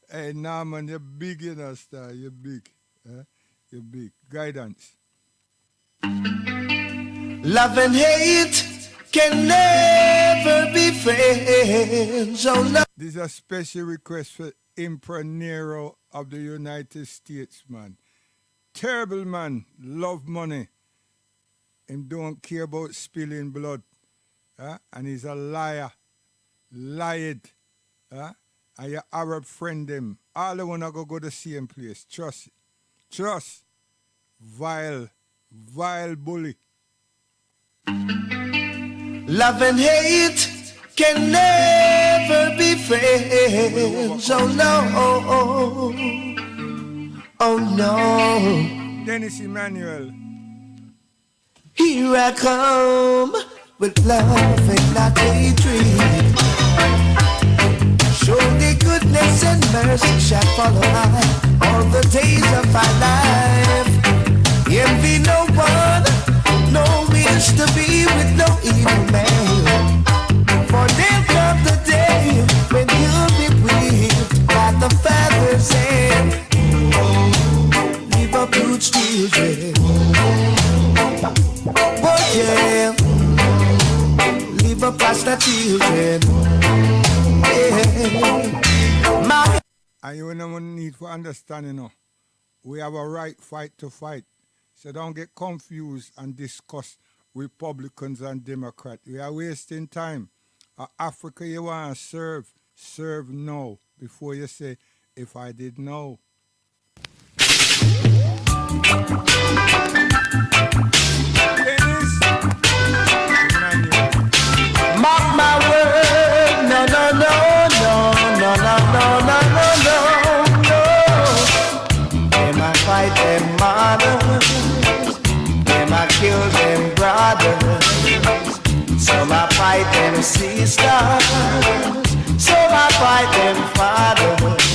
Hey, no, man, you're big, you know, star. You're big. You're big. Guidance. Love and hate can never be friends. Oh, no. This is a special request for Emperor Nero of the United States, man. Terrible man. Love money. Him don't care about spilling blood. And he's a liar. Lied. And your Arab friend them. All the wanna go the same place. Trust. Trust. Vile bully. Love and hate can never be friends. Oh no. Oh no. Dennis Emmanuel. Here I come with love and not hatred. Surely goodness and mercy shall follow I all the days of my life. Envy no one, no wish to be with no evil man. For there'll come the day when you'll be whipped by the feathers and leave up roots children. Oh yeah, leave up past children. And you no need for understanding, we have a right fight to fight. So don't get confused and discuss Republicans and Democrats. We are wasting time. Africa you want to serve now before you say, if I did know. Dennis Emmanuel. Mark my word, no, no, no, no, no, no, no, no, no, no, no. Them I fight them mothers, them I kill them brothers, some I fight them sisters, some I fight them fathers.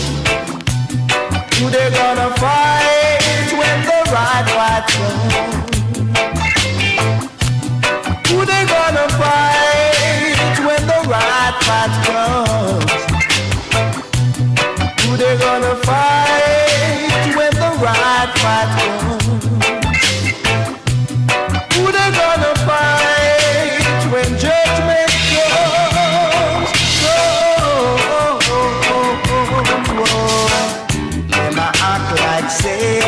Who they gonna fight when the right fight comes? Who they gonna fight when the right fight comes? Who they gonna fight when the right fight comes? Who they gonna fight when judgment comes? Them I act like say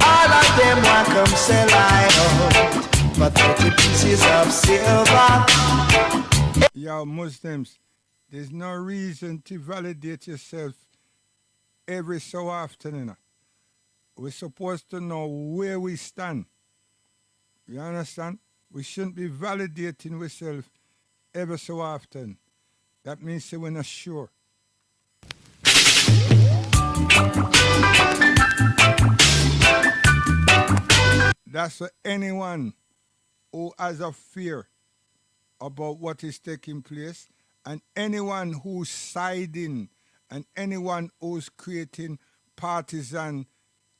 all of them want come sell I out for 30 pieces of silver. Yo, Muslims, there's no reason to validate yourself every so often. We're supposed to know where we stand. You understand? We shouldn't be validating ourselves ever so often. That means that we're not sure. That's for anyone who has a fear about what is taking place, and anyone who's siding, and anyone who's creating partisan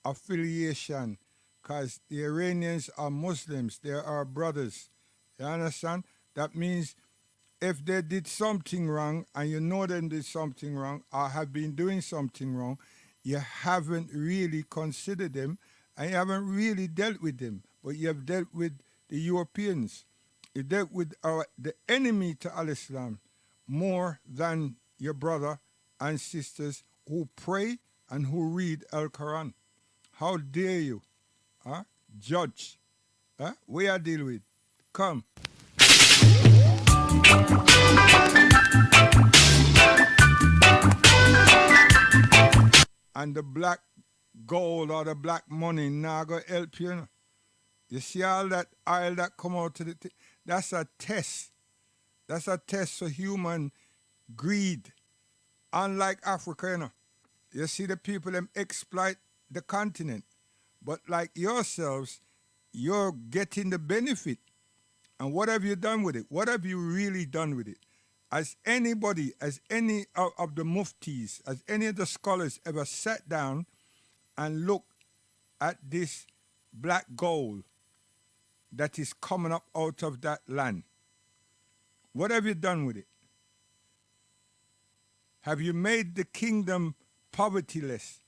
affiliation, because the Iranians are Muslims, they are our brothers. You understand? That means if they did something wrong, and you know they did something wrong, or have been doing something wrong, you haven't really considered them, and you haven't really dealt with them, but you have dealt with the Europeans. You dealt with the enemy to Al-Islam more than your brother and sisters who pray and who read Al-Quran. How dare you? Judge. We are deal with. Come. And the black gold or the black money now go help you. You see all that oil that come out to the that's a test. That's a test for human greed. Unlike Africa, you see the people them exploit the continent. But like yourselves, you're getting the benefit. And what have you done with it? What have you really done with it? As anybody, as any of the muftis, as any of the scholars ever sat down and looked at this black gold that is coming up out of that land? What have you done with it? Have you made the kingdom povertyless?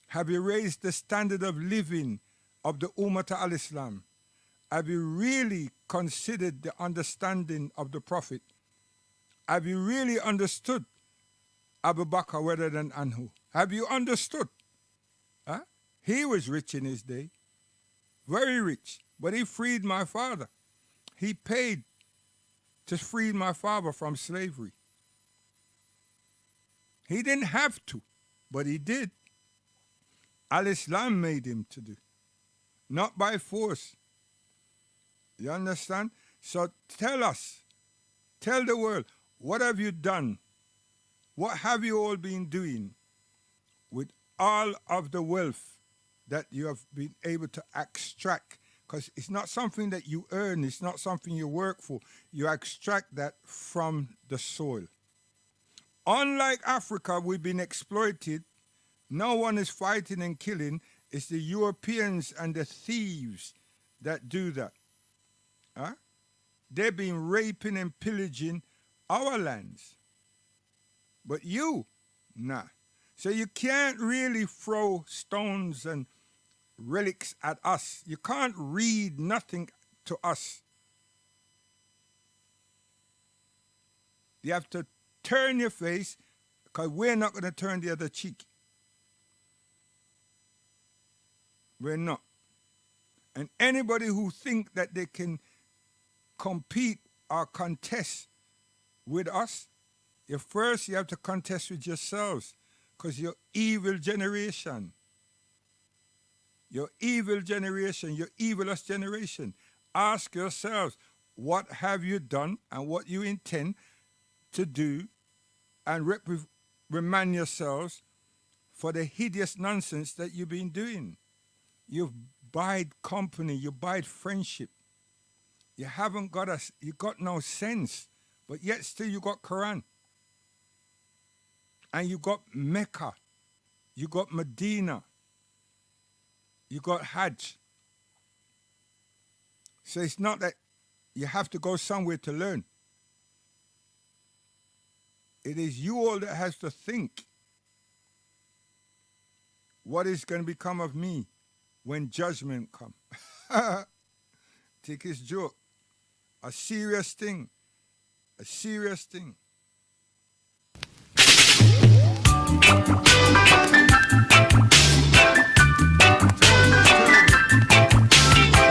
Have you raised the standard of living of the Ummah al-Islam? Have you really considered the understanding of the Prophet? Have you really understood Abu Bakr rather than Anhu? Have you understood? Huh? He was rich in his day, very rich, but he freed my father. He paid to free my father from slavery. He didn't have to, but he did. Al-Islam made him to do, not by force. You understand? So tell us, tell the world, what have you done? What have you all been doing with all of the wealth that you have been able to extract? Because it's not something that you earn, it's not something you work for. You extract that from the soil. Unlike Africa, we've been exploited. No one is fighting and killing. It's the Europeans and the thieves that do that. Huh? They've been raping and pillaging our lands. But you, nah. So you can't really throw stones and relics at us. You can't read nothing to us. You have to turn your face, because we're not going to turn the other cheek. We're not. And anybody who think that they can compete or contest with us, you have to contest with yourselves, because you're evil generation. You're evil generation, you're evilest generation. Ask yourselves, what have you done and what you intend to do, and remind yourselves for the hideous nonsense that you've been doing. You've buyed company, you buyed friendship. You haven't got you got no sense, but yet still you got Quran. And you got Mecca, you got Medina, you got Hajj. So it's not that you have to go somewhere to learn. It is you all that has to think, what is going to become of me when judgment comes? Take his joke. A serious thing. A serious thing.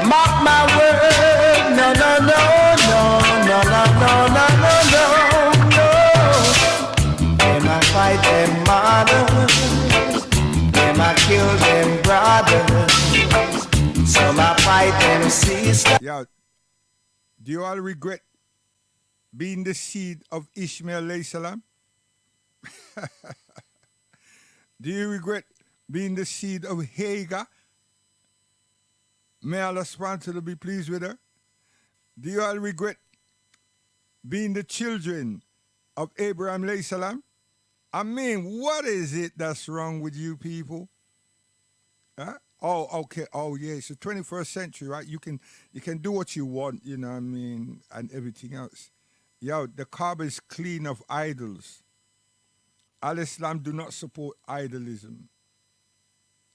Mark my word, no, no, no, no, no, no, no, no, no, no, no. Them I fight them mothers, them I kill them brothers, some I fight them sisters. Yeah. Do you all regret being the seed of Ishmael alayhi salam? Do you regret being the seed of Hagar? May Allah subhanahu wa ta'ala be pleased with her. Do you all regret being the children of Abraham alayhi salam? I mean, what is it that's wrong with you people? Huh? Oh, okay. Oh, yeah. It's the 21st century, right? You can do what you want, you know what I mean, and everything else. Yo, the Kaaba is clean of idols. Al-Islam do not support idolism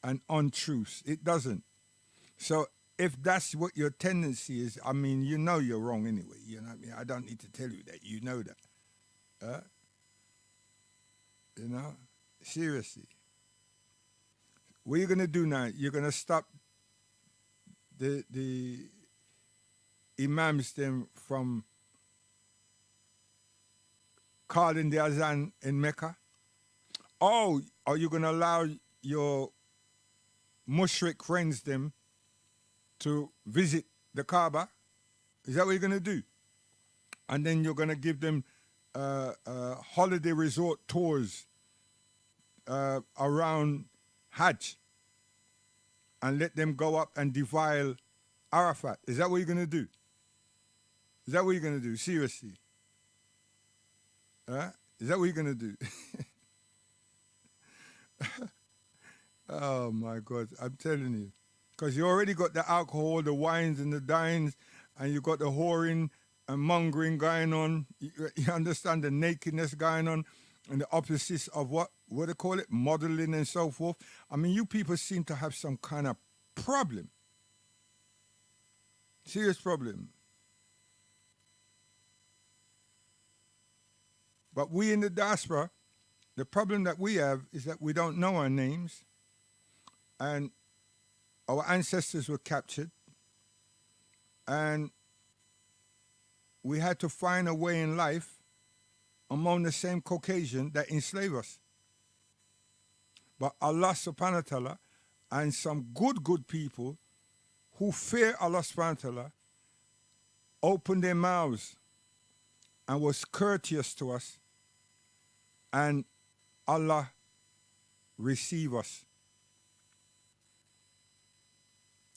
and untruths. It doesn't. So if that's what your tendency is, I mean, you know you're wrong anyway. You know what I mean? I don't need to tell you that. You know that. You know? Seriously. What are you going to do now? You're going to stop the imams them from calling the azan in Mecca? Oh, are you going to allow your mushrik friends them to visit the Kaaba? Is that what you're going to do? And then you're going to give them holiday resort tours around Hajj and let them go up and defile Arafat. Is that what you're going to do? Is that what you're going to do? Seriously? Is that what you're going to do? Oh, my God. I'm telling you. Because you already got the alcohol, the wines and the dines, and you got the whoring and mongering going on. You understand the nakedness going on and the opposites of what they call it, modeling and so forth. I mean, you people seem to have some kind of problem. Serious problem. But we in the diaspora, the problem that we have is that we don't know our names, and our ancestors were captured, and we had to find a way in life among the same Caucasian that enslaved us. But Allah subhanahu wa ta'ala and some good people who fear Allah subhanahu wa ta'ala opened their mouths and was courteous to us, and Allah receive us.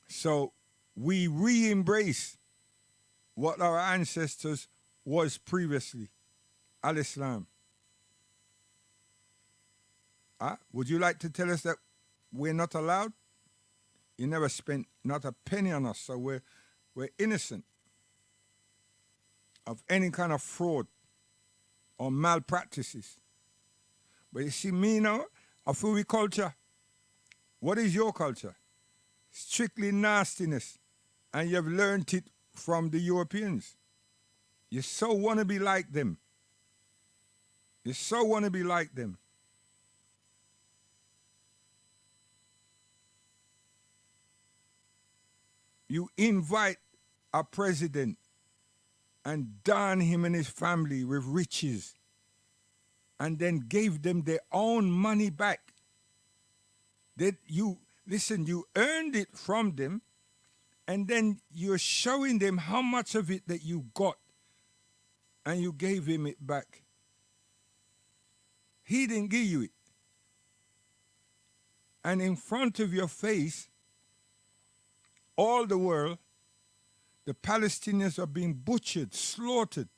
So we re-embrace what our ancestors was previously, al-Islam. Would you like to tell us that we're not allowed? You never spent not a penny on us, so we're innocent of any kind of fraud or malpractices. But you see, me now, Afuri culture, what is your culture? Strictly nastiness, and you've learned it from the Europeans. You so want to be like them. You so want to be like them. You invite a president and don him and his family with riches, and then gave them their own money back. That you earned it from them, and then you're showing them how much of it that you got, and you gave him it back. He didn't give you it. And in front of your face, all the world, the Palestinians are being butchered, slaughtered.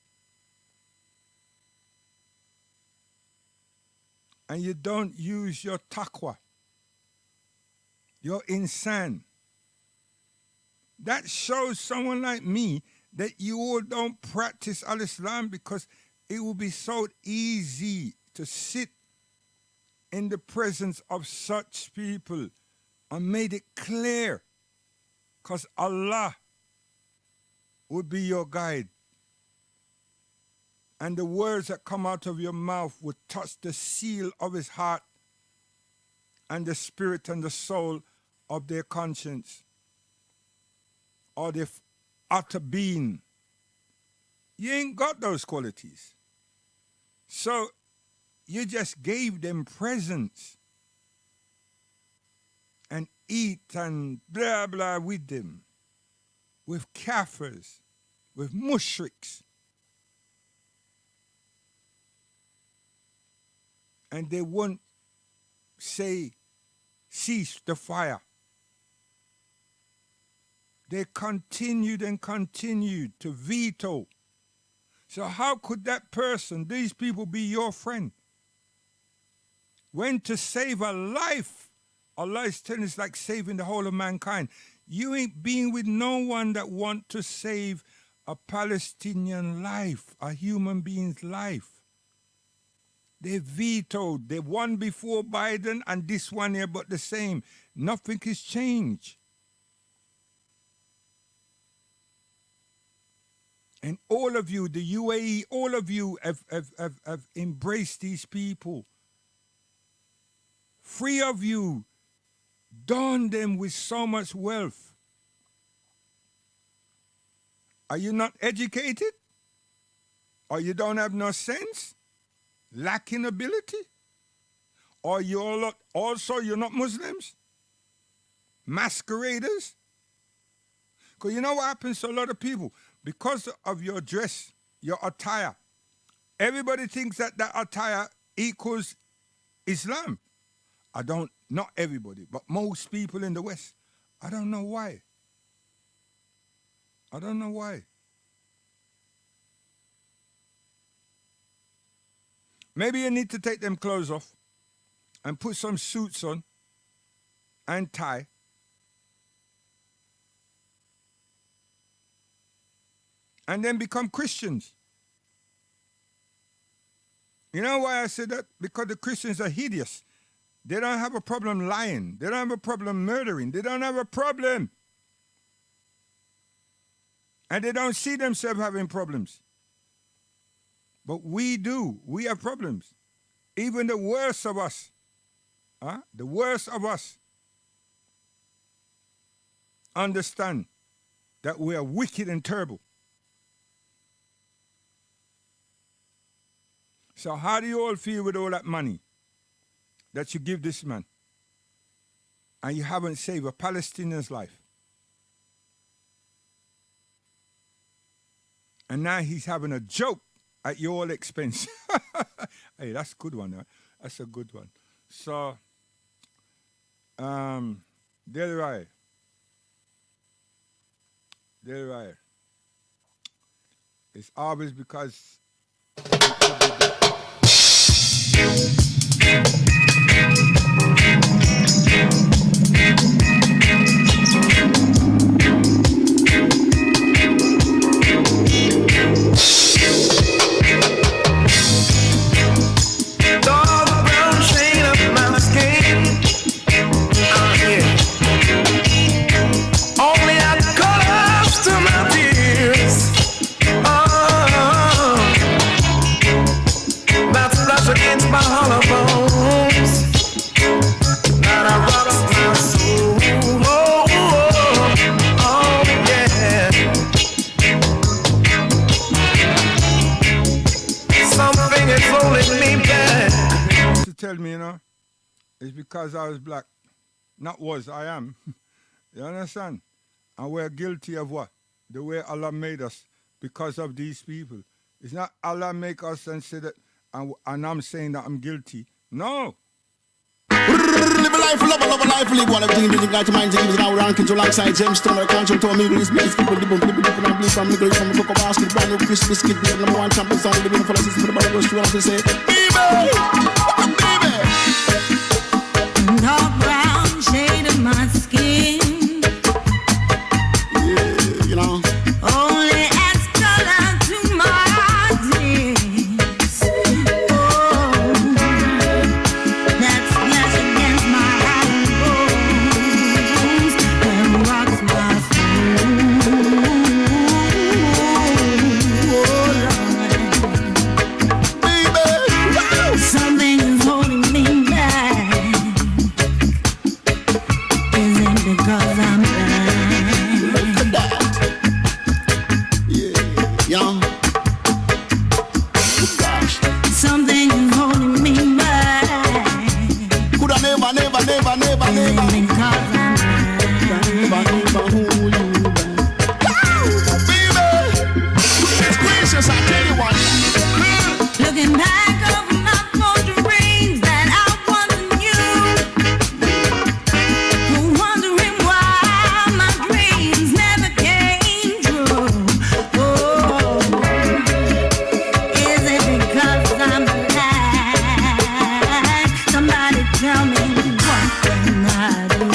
And you don't use your taqwa. You're insane. That shows someone like me that you all don't practice al-Islam, because it will be so easy to sit in the presence of such people and made it clear, because Allah would be your guide. And the words that come out of your mouth would touch the seal of his heart and the spirit and the soul of their conscience or their utter being. You ain't got those qualities. So you just gave them presents and eat and blah, blah with them, with kafirs, with mushriks. And they won't say, cease the fire. They continued and continued to veto. So how could that person, these people, be your friend? When to save a life, Allah is telling us, like saving the whole of mankind. You ain't being with no one that want to save a Palestinian life, a human being's life. They vetoed. They won before Biden and this one here, but the same. Nothing has changed. And all of you, the UAE, all of you have embraced these people. 3 of you don them with so much wealth. Are you not educated? Or you don't have no sense? Lacking ability? Or you're not Muslims? Masqueraders? Because you know what happens to a lot of people? Because of your dress, your attire, everybody thinks that that attire equals Islam. Not everybody, but most people in the West. I don't know why. I don't know why. Maybe you need to take them clothes off and put some suits on and tie. And then become Christians. You know why I said that? Because the Christians are hideous. They don't have a problem lying. They don't have a problem murdering. They don't have a problem. And they don't see themselves having problems. But we do. We have problems. Even the worst of us. The worst of us understand that we are wicked and terrible. So how do you all feel with all that money that you give this man and you haven't saved a Palestinian's life? And now he's having a joke at your expense. Hey, that's a good one. Huh? That's a good one. So, there right. There right. It's always because tell me, you know, it's because I was black. Not was, I am. You understand? And we're guilty of what? The way Allah made us because of these people. It's not Allah make us and say that, and I'm saying that I'm guilty. No. Live a life, love a life, live one everything you got to mind, things now around control alongside Gemstone, I can't show me this place, people, the bump, people, and bleed from the grave from the cocoa basket, brand new Chris biscuit, the number one champion song, living for the system, the Bible goes to to say, baby, baby. Dark brown shade of my skin. Yeah, you know. Only adds color to my dreams. Oh, that splash against my iron bones and rocks my soul. Oh, Lord. Baby, Something is holding me back. Is it because I'm blind? look at that. Yeah, young. Gosh, Something is holding me back. could I never, Is it because I'm blind? never hold you back. Baby, it's gracious, I tell you what. Looking back over my phone dreams that I once knew. Wondering why my dreams never came true. Oh, is it because I'm blind? Somebody tell me what can I do?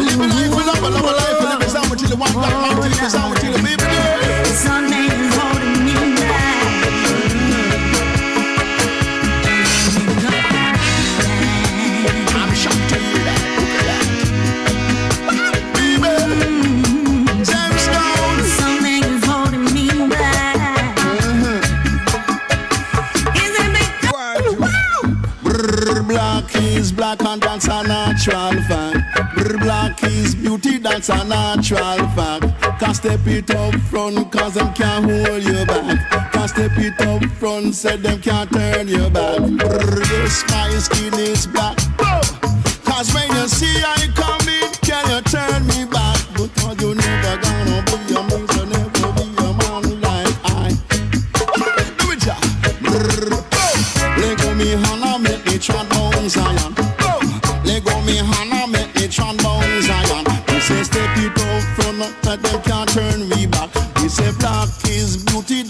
Live a life, love a life, live it sound until you want black man, till you sound until you baby girl. Something is holding me back. I'm shocked to hear that. Look at that. Baby, Gemstone. Something is holding me back. Is it because Why do Brr, black is black and that's a natural fact. Brr, black is beauty, that's a natural fact. Can't step it up front cause them can't hold you back. Can't step it up front, said them can't turn you back. Brr, yes, my skin is black. Cause when you see I coming, can you turn me back? Because you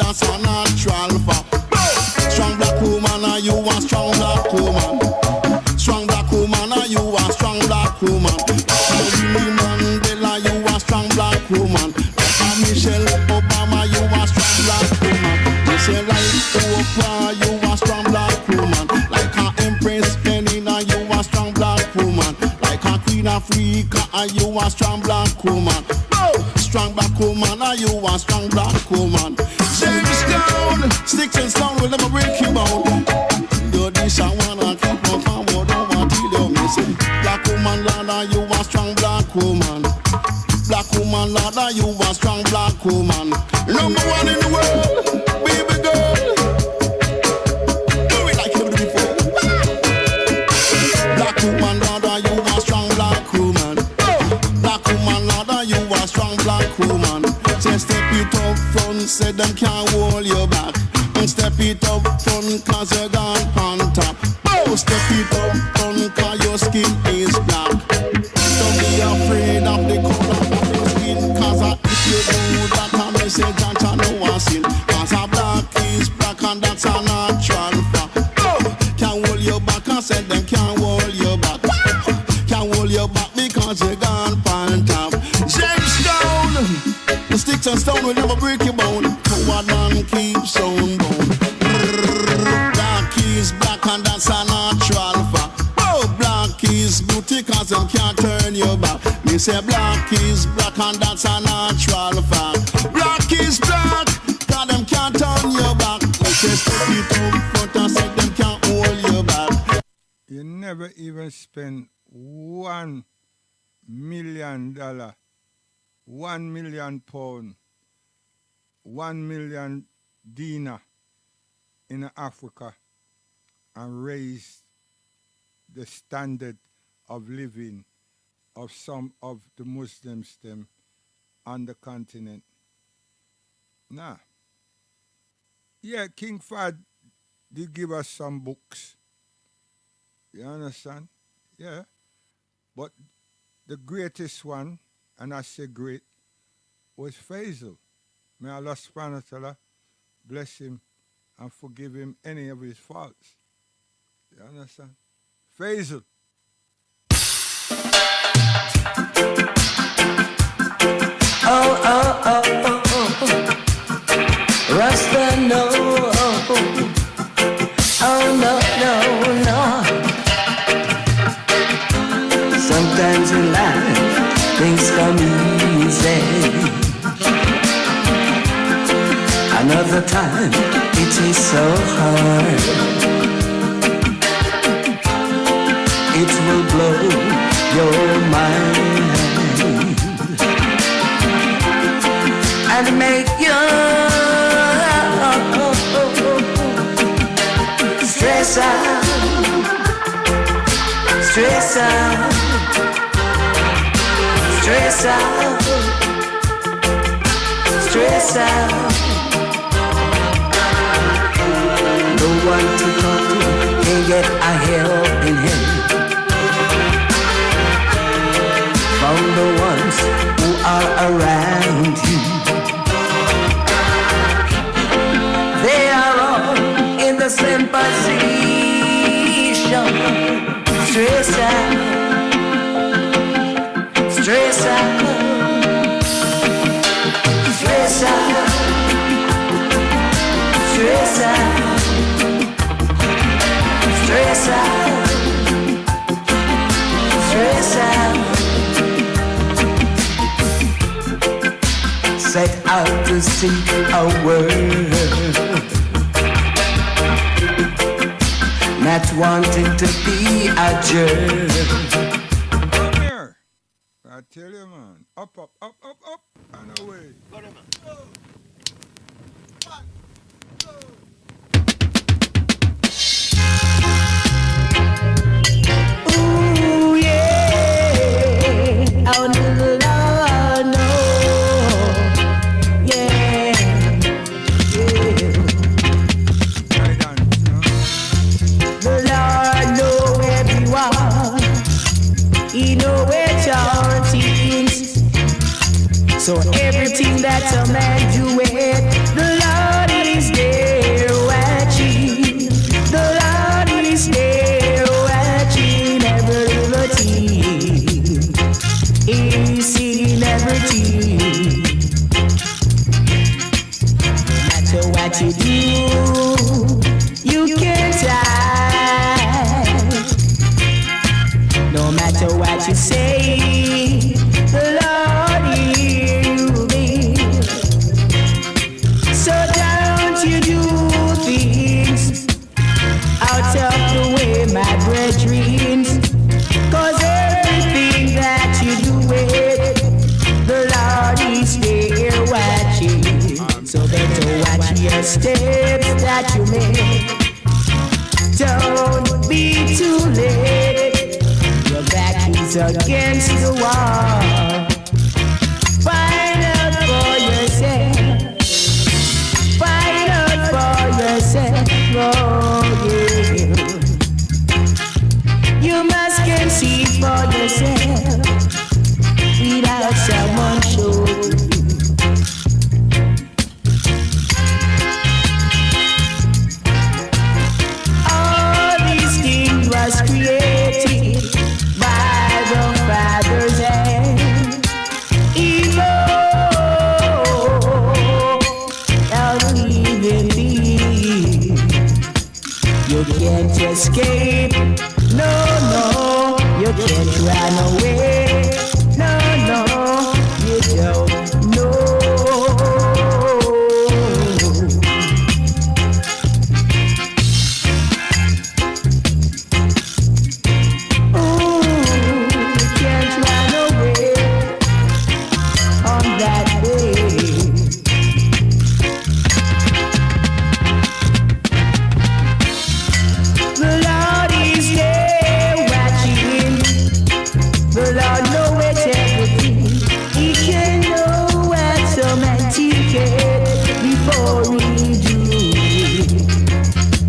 that's a natural fact. Strong black woman, are you a strong black woman? Strong black woman, are you a strong black woman? Winnie Mandela, you a strong black woman. Michelle Obama, you a strong black woman. You say like Oprah, you a strong black woman. Like a Empress Penina, you a strong black woman. Like a Queen Africa, are you a strong black woman? Strong black woman, are you a strong black woman? James Brown, sticks and stone will never break you bone. Do this I wanna keep on forward, don't want to do me say. Black woman, Lord, are you a strong black woman? Black woman, Lord, are you a strong black woman? Number one in the world, baby girl. Do it like you did before. Black woman, Lord, are you a strong black woman? Black woman, Lord, are you a strong black woman? Say step it up front, say them can't hold you back. And step it up front, cause you're gone on top. Oh, step it up front, cause your skin is black. Don't be afraid of the color of your skin, cause if you do that, I may say that I know I sin. Cause a black is black and that's a natural fact. Oh, can't hold you back, I said them can't hold you back. Can't hold you back because you're gone on top. James Brown, the sticks and stone will never break your bone. Coward man keeps on bone. Black is black and that's a natural fact. Oh, black is beauty cause them can't turn you back. Me say black is black and that's a natural fact. Black is black cause them can't turn you back. Me say step it up front and say them can't hold you back. You never even spend $1 million, £1 million, £1 million dinar in Africa and raise the standard of living of some of the Muslims them on the continent. Nah. Yeah, King Fahd did give us some books. You understand? Yeah. But the greatest one, and I say great, was Faisal. May Allah subhanahu wa ta'ala bless him and forgive him any of his faults. You understand? Faisal. Oh, oh, oh, oh, oh. Rasta, no. Oh, no, no, no. Sometimes in life, things come easy. Another time, it is so hard. It will blow your mind and make you stress out, stress out, stress out, stress out. No one to talk to, can't get a helping hand from the ones who are around you. They are all in the same position. Stress out, stress out, stress out, stress out, stress out, stress out. Set out to seek a world, not wanting to be a jerk. Come here. I tell you, man. Up, up, up, up, up, and away. Go. Ooh, yeah. Oh, no, no, no. Yeah. Yeah. Right on, The Lord know everyone. He know where charity is. So everything that a man do matter what you do, you can't hide. No matter what you say, the Lord hears me. So don't you do things out of the way, my brethren, 'cause everything that you do it, the Lord is there watching. So better watch your steps that you make. Don't be too late. Your back is against the wall. Find out for yourself. Find out for yourself. Oh, yeah. You must concede for yourself without someone showing you. All these things was created by the Father's hand. Evil and living being. You can't escape. No, no, you can't run away. No, no, you don't know. Ooh, you can't run away on that day. The Lord is there watching. The Lord knows everything. He can know what some man ticket before we do it.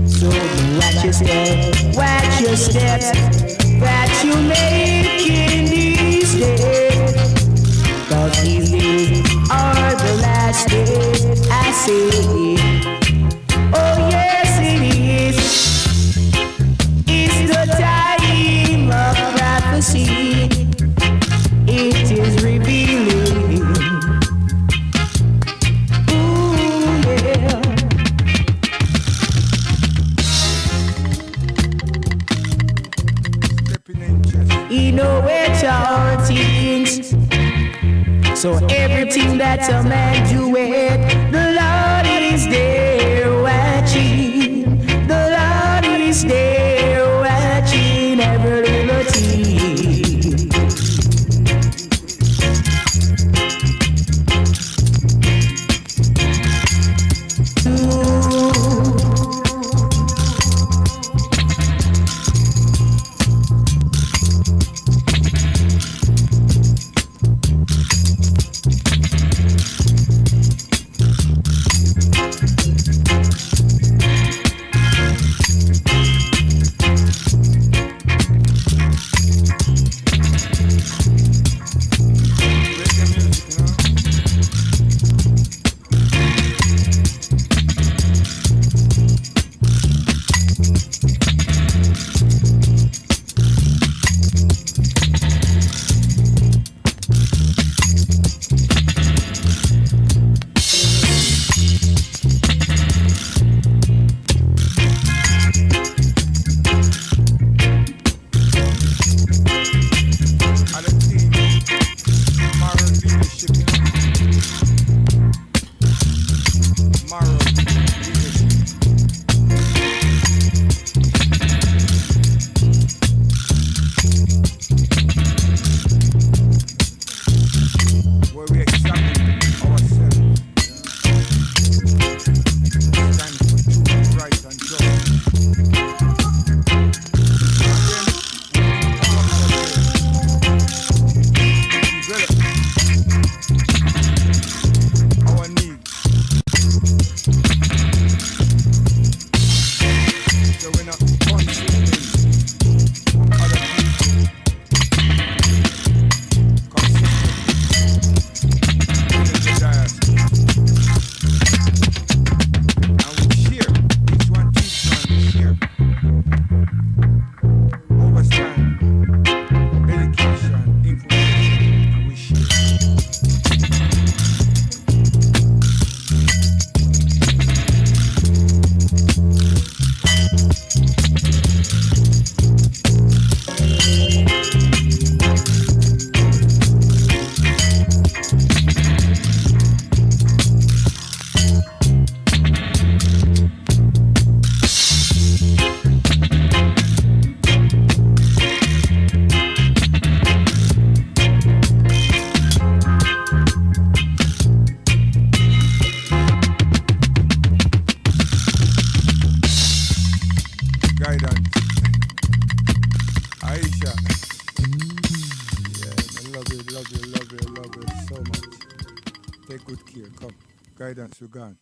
So watch yourself, watch your steps that you make in these days. 'Cause these days are the last days, I say. Oh yes it is. It's the time of prophecy. It is revealing. Ooh, yeah. Stepping in just You know it's all things. So everything that a man do it, the Lord is there watching. The Lord is there watching every little thing. guidance to gone.